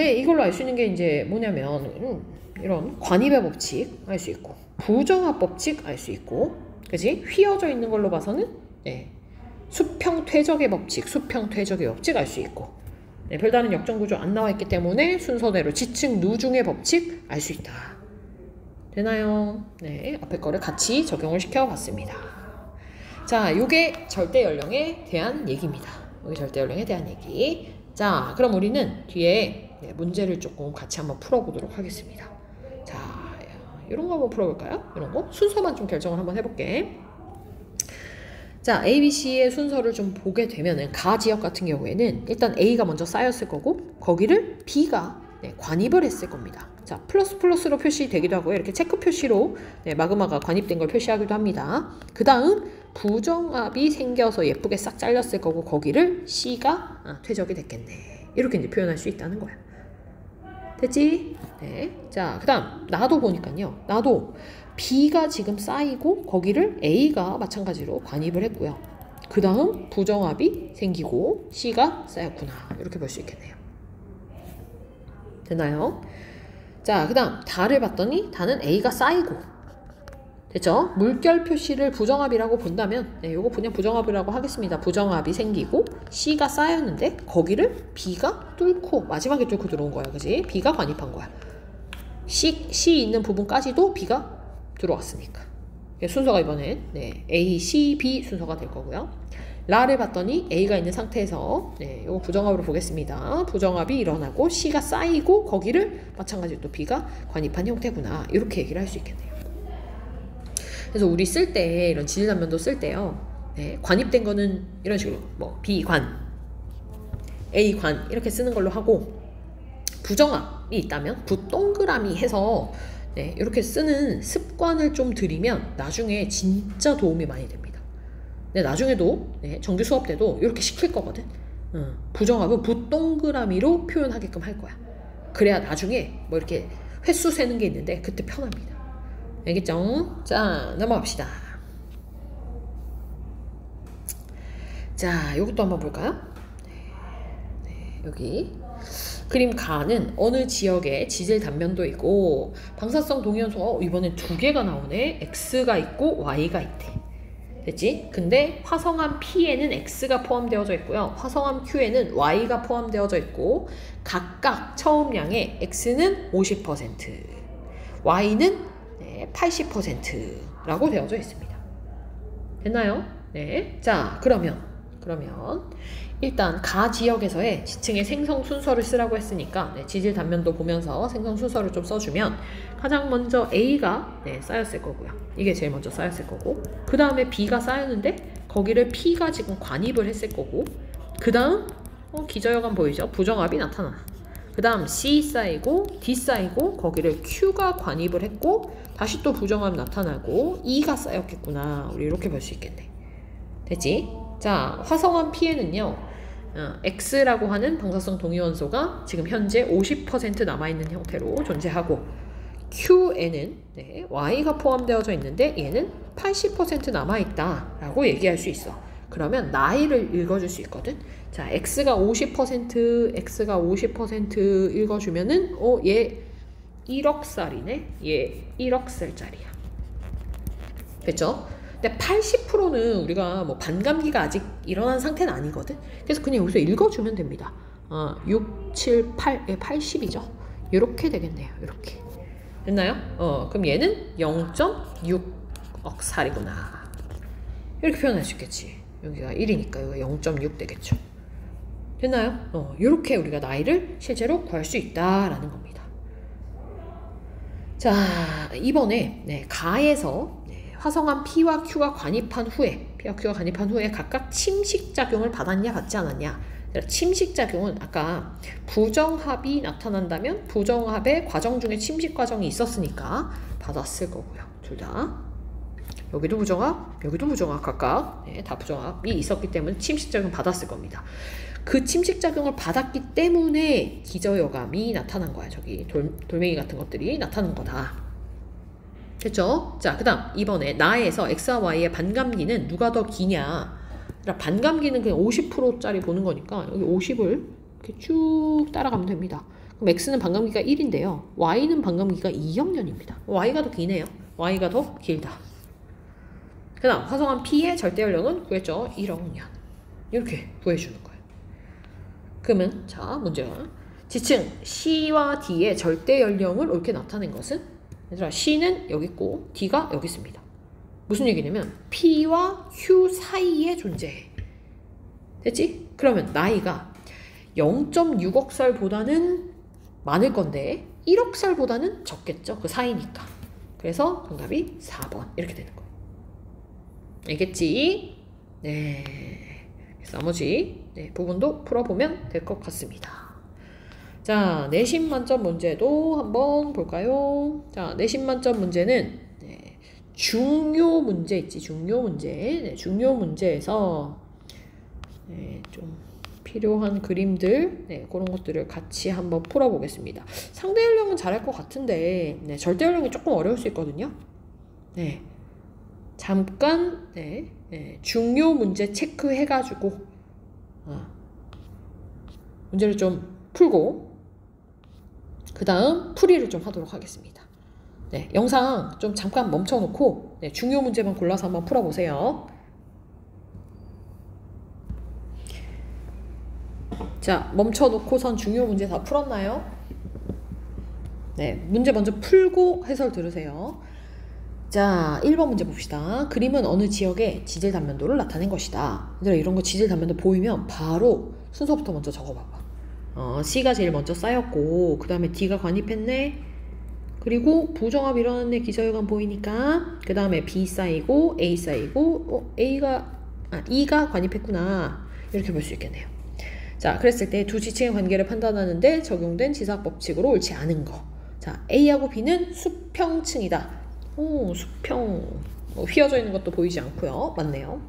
이걸로 알 수 있는 게 이제 뭐냐면 이런 관입의 법칙 알 수 있고 부정합 법칙 알 수 있고, 그지? 휘어져 있는 걸로 봐서는 수평 퇴적의 법칙, 수평 퇴적의 법칙 알 수 있고, 별다른 역전 구조 안 나와 있기 때문에 순서대로 지층 누중의 법칙 알 수 있다. 되나요? 네, 앞에 거를 같이 적용을 시켜봤습니다. 자, 요게 절대 연령에 대한 얘기입니다. 요게 절대 연령에 대한 얘기. 자, 그럼 우리는 뒤에 문제를 조금 같이 한번 풀어보도록 하겠습니다. 자, 이런 거 한번 풀어볼까요? 이런 거 순서만 좀 결정을 한번 해볼게. 자, A, B, C의 순서를 좀 보게 되면은 가 지역 같은 경우에는 일단 A가 먼저 쌓였을 거고 거기를 B가 관입을 했을 겁니다. 자, 플러스로 표시되기도 하고요. 이렇게 체크 표시로 마그마가 관입된 걸 표시하기도 합니다. 그 다음 부정합이 생겨서 예쁘게 싹 잘렸을 거고 거기를 C가 퇴적이 됐겠네. 이렇게 이제 표현할 수 있다는 거야. 됐지? 네. 자, 그 다음 나도 보니까요. 나도 B가 지금 쌓이고 거기를 A가 마찬가지로 관입을 했고요. 그 다음 부정합이 생기고 C가 쌓였구나. 이렇게 볼 수 있겠네요. 됐나요? 자, 그 다음 다를 봤더니 다는 A가 쌓이고, 됐죠? 물결 표시를 부정합이라고 본다면 요거 그냥 부정합이라고 하겠습니다. 부정합이 생기고 C가 쌓였는데 거기를 B가 뚫고 마지막에 뚫고 들어온 거야. 그지? B가 관입한 거야. C 있는 부분까지도 B가 들어왔으니까 순서가 이번엔 A, C, B 순서가 될 거고요. 라를 봤더니 A가 있는 상태에서 이거 부정합으로 보겠습니다. 부정합이 일어나고 C가 쌓이고 거기를 마찬가지로 또 B가 관입한 형태구나. 이렇게 얘기를 할 수 있겠네요. 그래서 우리 쓸 때 이런 지질단면도 쓸 때요. 관입된 거는 이런 식으로 뭐 B관, A관 이렇게 쓰는 걸로 하고, 부정합이 있다면 부동그라미 해서 이렇게 쓰는 습관을 좀 들이면 나중에 진짜 도움이 많이 됩니다. 나중에도 정규 수업 때도 이렇게 시킬 거거든. 부정합은 부동그라미로 표현하게끔 할 거야. 그래야 나중에 뭐 이렇게 횟수 세는 게 있는데 그때 편합니다. 알겠죠? 자, 넘어갑시다. 자, 이것도 한번 볼까요? 여기 그림 가는 어느 지역에 지질 단면도 있고 방사성 동위원소가 이번엔 2개가 나오네. X가 있고 Y가 있대. 됐지? 근데 화성암 P에는 X가 포함되어져 있고요. 화성암 Q에는 Y가 포함되어져 있고 각각 처음량의 X는 50%, Y는 80%라고 되어져 있습니다. 됐나요? 네. 자, 그러면 일단 가 지역에서의 지층의 생성 순서를 쓰라고 했으니까 지질 단면도 보면서 생성 순서를 좀 써주면 가장 먼저 A가 쌓였을 거고요. 이게 제일 먼저 쌓였을 거고, 그 다음에 B가 쌓였는데 거기를 P가 지금 관입을 했을 거고, 그 다음 기저여관 보이죠? 부정합이 나타나. 그 다음 C 쌓이고 D 쌓이고 거기를 Q가 관입을 했고 다시 또 부정합 나타나고 E가 쌓였겠구나. 우리 이렇게 볼 수 있겠네. 됐지? 자, 화성암 P에는요 X라고 하는 방사성 동위원소가 지금 현재 50% 남아있는 형태로 존재하고, Q에는 Y가 포함되어져 있는데 얘는 80% 남아있다 라고 얘기할 수 있어. 그러면 나이를 읽어줄 수 있거든. 자, X가 50% 읽어주면은 얘 1억 살이네. 얘 1억 살짜리야. 됐죠? 근데 80%는 우리가 뭐 반감기가 아직 일어난 상태는 아니거든. 그래서 그냥 여기서 읽어주면 됩니다. 6, 7, 8, 80이죠. 이렇게 되겠네요. 이렇게. 됐나요? 그럼 얘는 0.6억 살이구나. 이렇게 표현할 수 있겠지. 여기가 1이니까 여기가 0.6 되겠죠. 됐나요? 이렇게 우리가 나이를 실제로 구할 수 있다라는 겁니다. 자, 이번에 가에서 화성암 P와 Q가 관입한 후에 각각 침식작용을 받았냐 받지 않았냐. 침식작용은 아까 부정합이 나타난다면 부정합의 과정 중에 침식 과정이 있었으니까 받았을 거고요. 둘 다. 여기도 부정합, 여기도 부정합 각각 네, 다 부정합이 있었기 때문에 침식작용 받았을 겁니다. 그 침식작용을 받았기 때문에 기저여감이 나타난 거야. 저기 돌멩이 같은 것들이 나타난 거다. 됐죠? 자, 그 다음 이번에 나에서 x와 y의 반감기는 누가 더 기냐. 그러니까 반감기는 그냥 50%짜리 보는 거니까 여기 50을 이렇게 쭉 따라가면 됩니다. 그럼 x는 반감기가 1인데요. y는 반감기가 2학년입니다. y가 더 기네요. y가 더 길다. 그 다음 화성한 P의 절대연령은 구했죠. 1학년. 이렇게 구해주는 거예요. 그러면 자 문제가 지층 C와 D의 절대연령을 이렇게 나타낸 것은 얘들아 C는 여기 있고 D가 여기 있습니다. 무슨 얘기냐면 P와 Q 사이에 존재해. 됐지? 그러면 나이가 0.6억 살보다는 많을 건데 1억 살보다는 적겠죠. 그 사이니까. 그래서 정답이 4번 이렇게 되는 거예요. 알겠지? 네. 그래서 나머지 부분도 풀어보면 될 것 같습니다. 자, 내신 만점 문제도 한번 볼까요? 자, 내신 만점 문제는 중요 문제 있지, 중요 문제. 중요 문제에서 좀 필요한 그림들, 그런 것들을 같이 한번 풀어보겠습니다. 상대 연령은 잘할 것 같은데, 절대 연령이 조금 어려울 수 있거든요. 잠깐, 중요 문제 체크해가지고, 문제를 좀 풀고, 그 다음 풀이를 좀 하도록 하겠습니다. 영상 좀 잠깐 멈춰놓고, 중요 문제만 골라서 한번 풀어보세요. 자, 멈춰놓고선 중요 문제 다 풀었나요? 문제 먼저 풀고 해설 들으세요. 자, 1번 문제 봅시다. 그림은 어느 지역의 지질 단면도를 나타낸 것이다. 얘들아, 이런 거 지질 단면도 보이면 바로 순서부터 먼저 적어봐봐. C가 제일 먼저 쌓였고, 그 다음에 D가 관입했네. 그리고 부정합 일어났네. 기저혈관 보이니까. 그 다음에 B 쌓이고, A 쌓이고, E가 관입했구나. 이렇게 볼 수 있겠네요. 자, 그랬을 때 두 지층의 관계를 판단하는데 적용된 지사학 법칙으로 옳지 않은 거. 자, A하고 B는 수평층이다. 오, 수평. 휘어져 있는 것도 보이지 않고요. 맞네요.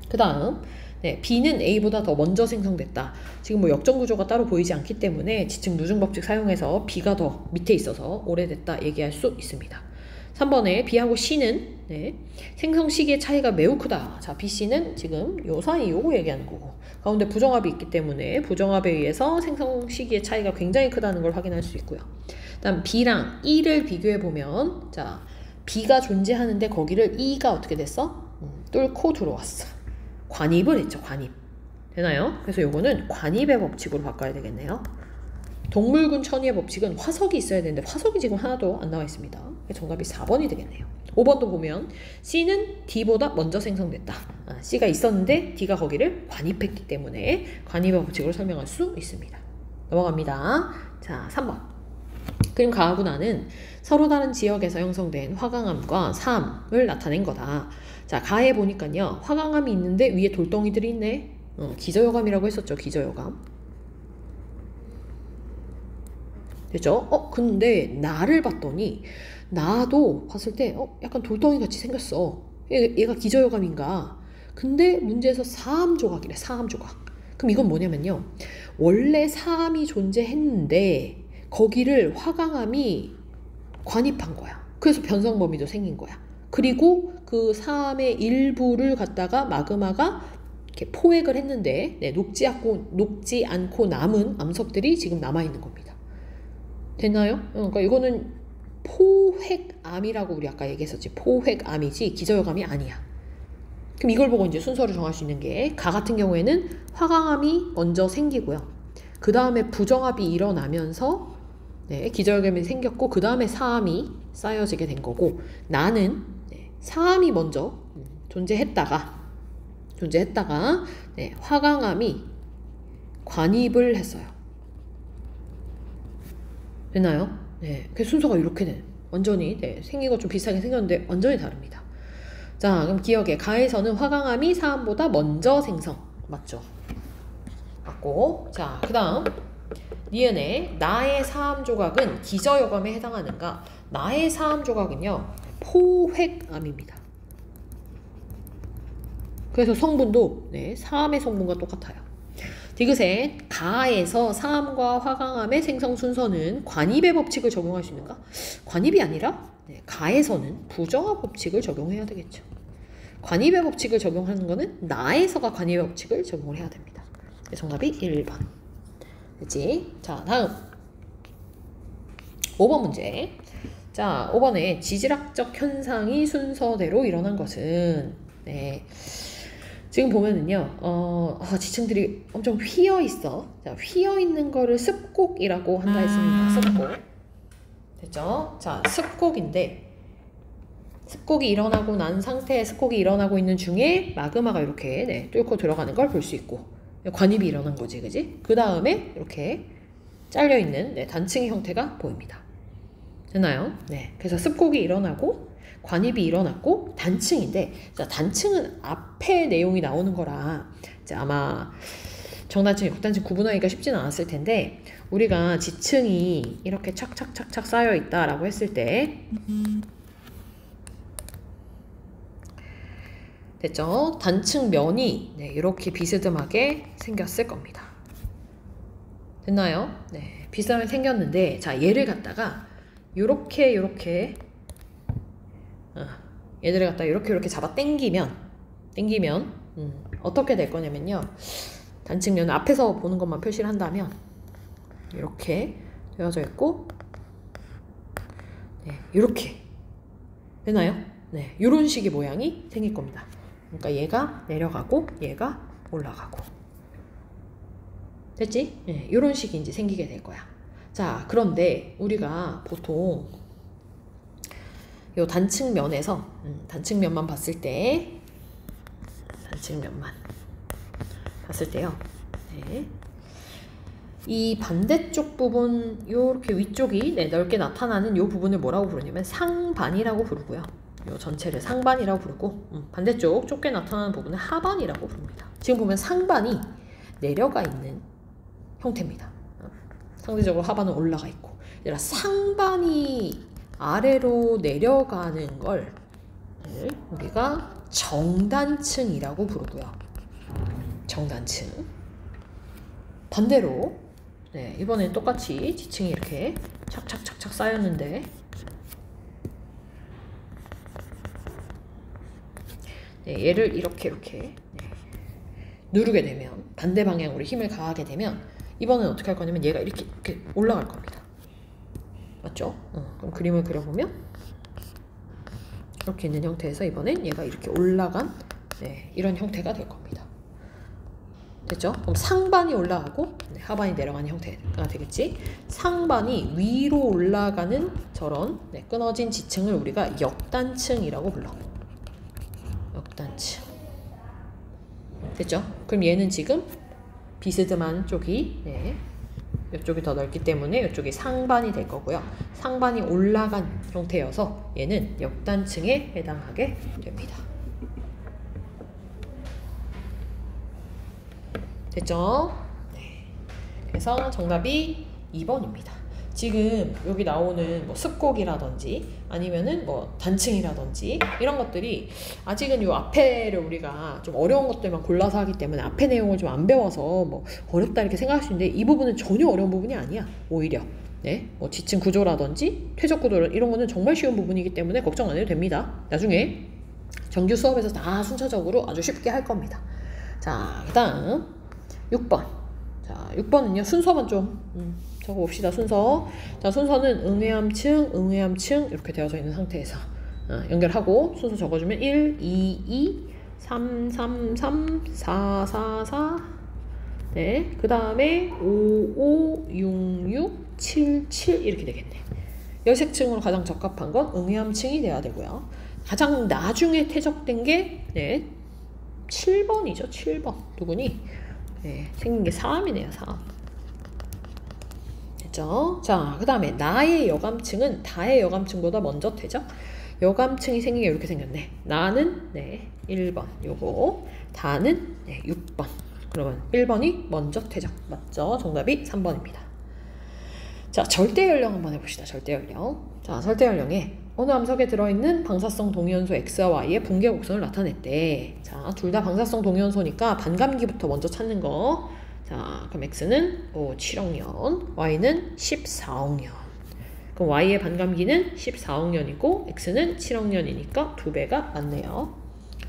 그 다음, B는 A보다 더 먼저 생성됐다. 지금 뭐 역전구조가 따로 보이지 않기 때문에 지층 누증 법칙 사용해서 B가 더 밑에 있어서 오래됐다 얘기할 수 있습니다. 3번에 B하고 C는 생성 시기의 차이가 매우 크다. 자, B, C는 지금 요 사이 요거 얘기하는 거고, 가운데 부정합이 있기 때문에 부정합에 의해서 생성 시기의 차이가 굉장히 크다는 걸 확인할 수 있고요. 다음 B랑 E를 비교해 보면, 자, B가 존재하는데 거기를 E가 어떻게 됐어? 뚫고 들어왔어. 관입을 했죠. 관입. 되나요? 그래서 요거는 관입의 법칙으로 바꿔야 되겠네요. 동물군 천위의 법칙은 화석이 있어야 되는데 화석이 지금 하나도 안 나와 있습니다. 정답이 4번이 되겠네요. 5번도 보면 C는 D보다 먼저 생성됐다. C가 있었는데 D가 거기를 관입했기 때문에 관입의 법칙으로 설명할 수 있습니다. 넘어갑니다. 자, 3번. 그림 가하고 나는 서로 다른 지역에서 형성된 화강암과 사암을 나타낸 거다. 자, 가에 보니까요. 화강암이 있는데 위에 돌덩이들이 있네. 기저여감이라고 했었죠. 기저여감. 됐죠? 근데 나를 봤더니 나도 봤을 때 약간 돌덩이 같이 생겼어. 얘가 기저여감인가? 근데 문제에서 사암 조각이래. 사암 조각. 그럼 이건 뭐냐면요. 원래 사암이 존재했는데 거기를 화강암이 관입한 거야. 그래서 변성범위도 생긴 거야. 그리고 그 사암의 일부를 갖다가 마그마가 이렇게 포획을 했는데 녹지 않고 남은 암석들이 지금 남아있는 겁니다. 됐나요? 그러니까 이거는 포획암이라고 우리 아까 얘기했었지. 포획암이지 기저여감이 아니야. 그럼 이걸 보고 이제 순서를 정할 수 있는 게, 가 같은 경우에는 화강암이 먼저 생기고요. 그 다음에 부정합이 일어나면서 기저여감이 생겼고, 그 다음에 사암이 쌓여지게 된 거고, 나는 사암이 먼저 존재했다가 화강암이 관입을 했어요. 됐나요? 그 순서가 이렇게 된, 완전히 생긴 것 좀 비슷하게 생겼는데 완전히 다릅니다. 자, 그럼 기억에 가에서는 화강암이 사암보다 먼저 생성. 맞죠? 맞고. 자, 그 다음 니은의 나의 사암 조각은 기저여감에 해당하는가? 나의 사암 조각은요, 포획암입니다. 그래서 성분도 네, 사암의 성분과 똑같아요. 디귿의 가에서 사암과 화강암의 생성 순서는 관입의 법칙을 적용할 수 있는가? 관입이 아니라 네, 가에서는 부정화 법칙을 적용해야 되겠죠. 관입의 법칙을 적용하는 거는 나에서가 관입의 법칙을 적용을 해야 됩니다. 정답이 1번. 됐지? 자, 다음 5번 문제. 자, 5번에 지질학적 현상이 순서대로 일어난 것은 네. 지금 보면은요, 지층들이 엄청 휘어 있어. 자, 휘어 있는 거를 습곡이라고 한다 했습니다. 습곡. 됐죠? 자, 습곡인데, 습곡이 일어나고 난 상태에 습곡이 일어나고 있는 중에 마그마가 이렇게 네, 뚫고 들어가는 걸 볼 수 있고, 관입이 일어난 거지, 그지? 그 다음에 이렇게 잘려있는 네, 단층의 형태가 보입니다. 됐나요? 네. 그래서 습곡이 일어나고, 관입이 일어났고 단층인데, 자, 단층은 앞에 내용이 나오는 거라 아마 정단층, 역단층 구분하기가 쉽진 않았을 텐데, 우리가 지층이 이렇게 착착착착 쌓여 있다라고 했을 때 됐죠? 단층 면이 네, 이렇게 비스듬하게 생겼을 겁니다. 됐나요? 네, 비스듬하게 생겼는데, 자, 얘를 갖다가 요렇게 얘들을 갖다 이렇게 잡아 당기면 어떻게 될 거냐면요, 단층면을 앞에서 보는 것만 표시를 한다면 이렇게 되어져 있고, 네, 이렇게 되나요? 네, 이런 식의 모양이 생길 겁니다. 그러니까 얘가 내려가고 얘가 올라가고, 됐지? 네, 이런 식이 이제 생기게 될 거야. 자, 그런데 우리가 보통 요 단층면에서 단층면만 봤을 때, 단층면만 봤을 때요, 네, 이 반대쪽 부분, 요렇게 위쪽이 네, 넓게 나타나는 요 부분을 뭐라고 부르냐면 상반이라고 부르고요, 요 전체를 상반이라고 부르고, 반대쪽 좁게 나타나는 부분을 하반이라고 부릅니다. 지금 보면 상반이 내려가 있는 형태입니다. 상대적으로 하반은 올라가 있고, 상반이 아래로 내려가는 걸 우리가 정단층이라고 부르고요. 정단층. 반대로 네, 이번엔 똑같이 지층이 이렇게 착착착착 쌓였는데, 네, 얘를 이렇게 네, 누르게 되면, 반대 방향으로 힘을 가하게 되면 이번엔 어떻게 할 거냐면 얘가 이렇게 올라갈 겁니다. 맞죠? 그럼 그림을 그려보면 이렇게 있는 형태에서 이번엔 얘가 이렇게 올라간 네, 이런 형태가 될 겁니다. 됐죠? 그럼 상반이 올라가고 네, 하반이 내려가는 형태가 되겠지? 상반이 위로 올라가는 저런 네, 끊어진 지층을 우리가 역단층이라고 불러. 역단층. 됐죠? 그럼 얘는 지금 비스듬한 쪽이 네, 이쪽이 더 넓기 때문에 이쪽이 상반이 될 거고요. 상반이 올라간 형태여서 얘는 역단층에 해당하게 됩니다. 됐죠? 네. 그래서 정답이 2번입니다. 지금 여기 나오는 뭐 습곡이라든지 아니면은 뭐 단층이라든지 이런 것들이 아직은 요 앞에를 우리가 좀 어려운 것들만 골라서 하기 때문에 앞에 내용을 좀 안 배워서 뭐 어렵다 이렇게 생각할 수 있는데, 이 부분은 전혀 어려운 부분이 아니야. 오히려 네, 뭐 지층 구조라든지 퇴적 구조 이런 거는 정말 쉬운 부분이기 때문에 걱정 안 해도 됩니다. 나중에 정규 수업에서 다 순차적으로 아주 쉽게 할 겁니다. 자, 그다음 6번. 자, 6번은요 순서만 좀 적어봅시다. 순서. 자, 순서는 응회암층 이렇게 되어져 있는 상태에서 연결하고 순서 적어주면 1, 2, 2, 3, 3, 3, 4, 4, 4, 네, 그 다음에 5, 5, 6, 6, 7, 7 이렇게 되겠네. 열색층으로 가장 적합한 건 응회암층이 돼야 되고요. 가장 나중에 퇴적된 게 네, 7번이죠. 7번. 누구니? 네, 생긴 게 사암이네요. 사암. 됐죠? 자, 그 다음에 나의 여감층은 다의 여감층보다 먼저 퇴적. 여감층이 생긴 게 이렇게 생겼네. 나는 네 1번 요거, 다는 네 6번. 그러면 1번이 먼저 퇴적. 맞죠? 정답이 3번입니다. 자, 절대 연령 한번 해봅시다. 절대 연령. 자, 절대 연령에 어느 암석에 들어있는 방사성 동위원소 X와 Y의 붕괴 곡선을 나타냈대. 자, 둘 다 방사성 동위원소니까 반감기부터 먼저 찾는 거. 자, 그럼 X는 7억 년, Y는 14억 년. 그럼 Y의 반감기는 14억 년이고 X는 7억 년이니까 2배가 맞네요.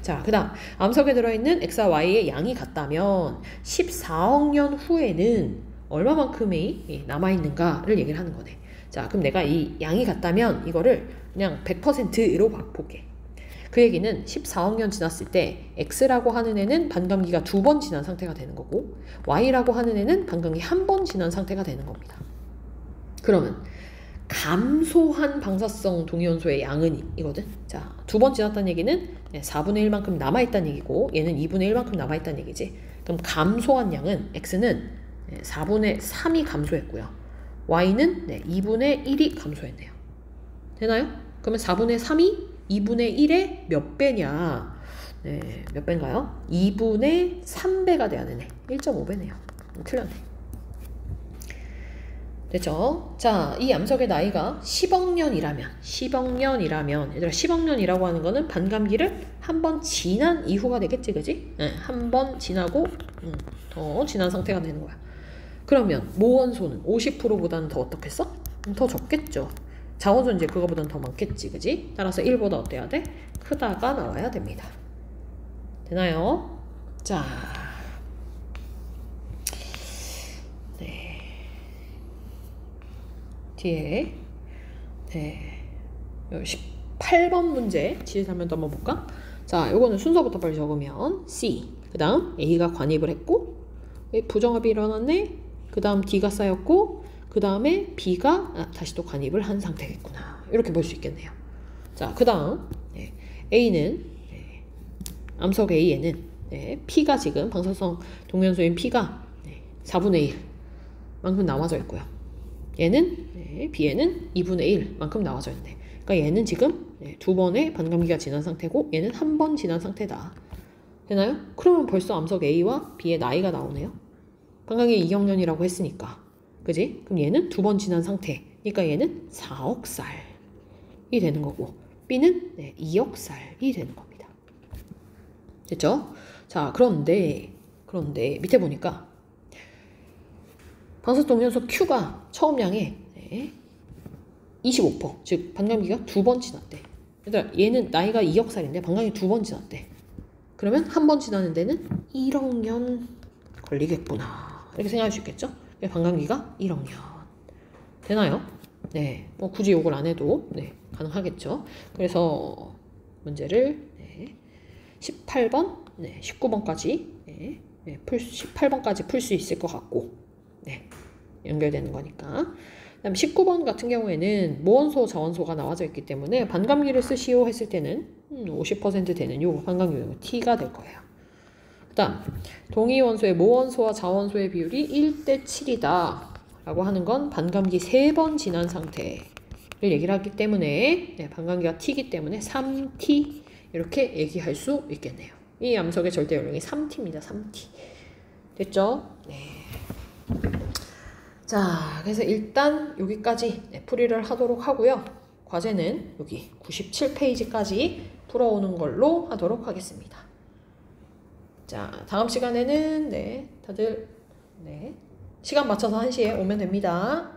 자, 그 다음 암석에 들어있는 X와 Y의 양이 같다면 14억 년 후에는 얼마만큼이 남아있는가를 얘기를 하는 거네. 자, 그럼 내가 이 양이 같다면 이거를 그냥 100%로 바꿀게. 그 얘기는 14억 년 지났을 때 X라고 하는 애는 반감기가 2번 지난 상태가 되는 거고 Y라고 하는 애는 반감기 1번 지난 상태가 되는 겁니다. 그러면 감소한 방사성 동위원소의 양은 이거든. 자, 2번 지났다는 얘기는 4분의 1만큼 남아있다는 얘기고 얘는 2분의 1만큼 남아있다는 얘기지. 그럼 감소한 양은 X는 4분의 3이 감소했고요. Y는 2분의 1이 감소했네요. 되나요? 그러면 4분의 3이 2분의 1의 몇 배냐? 네, 몇 배인가요? 2분의 3배가 돼야 되네. 1.5배네요. 틀렸네. 됐죠? 자, 이 암석의 나이가 10억 년이라면 얘들아 10억 년이라고 하는 거는 반감기를 한 번 지난 이후가 되겠지, 그지? 네, 한 번 지나고 더 지난 상태가 되는 거야. 그러면 모원소는 50%보다는 더 어떻겠어? 더 적겠죠. 자원소는 이제 그거보다는 더 많겠지, 그지? 따라서 1보다 어때야 돼? 크다가 나와야 됩니다. 되나요? 자, 네. 뒤에 18번 문제 지혜서 한번 더 한번 볼까? 자, 요거는 순서부터 빨리 적으면 C, 그 다음 A가 관입을 했고 부정합이 일어났네. 그 다음 D가 쌓였고 그 다음에 B가 다시 또 관입을 한 상태겠구나. 이렇게 볼 수 있겠네요. 자, 그 다음 A는 암석 A에는 P가 지금 방사성 동위원소인 P가 4분의 1만큼 나와져 있고요. 얘는 B에는 2분의 1만큼 나와져 있네. 그러니까 얘는 지금 2번의 반감기가 지난 상태고 얘는 한 번 지난 상태다. 되나요? 그러면 벌써 암석 A와 B의 나이가 나오네요. 반감기 2억 년이라고 했으니까. 그지? 그럼 얘는 2번 지난 상태. 그러니까 얘는 4억 살이 되는 거고 B는 2억 살이 되는 겁니다. 됐죠? 자, 그런데 밑에 보니까 방사동위원소 Q가 처음량의 25%, 즉 반감기가 2번 지났대. 얘들아, 얘는 나이가 2억 살인데 반감기 2번 지났대. 그러면 한 번 지나는 데는 1억 년 걸리겠구나. 이렇게 생각할 수 있겠죠? 반감기가 1억 년. 되나요? 네, 뭐 굳이 욕을 안 해도 가능하겠죠. 그래서 문제를 18번, 19번까지 18번까지 풀 수 있을 것 같고 연결되는 거니까. 그다음 19번 같은 경우에는 모원소, 자원소가 나와져 있기 때문에 반감기를 쓰시오 했을 때는 50% 되는 요 반감기 T가 될 거예요. 그다음 동위원소의 모원소와 자원소의 비율이 1대 7이다 라고 하는 건 반감기 3번 지난 상태를 얘기를 하기 때문에 반감기가 T이기 때문에 3T 이렇게 얘기할 수 있겠네요. 이 암석의 절대 연령이 3T입니다. 3T. 됐죠? 네. 자, 그래서 일단 여기까지 풀이를 하도록 하고요. 과제는 여기 97페이지까지 풀어오는 걸로 하도록 하겠습니다. 자, 다음 시간에는 다들 시간 맞춰서 1시에 오면 됩니다.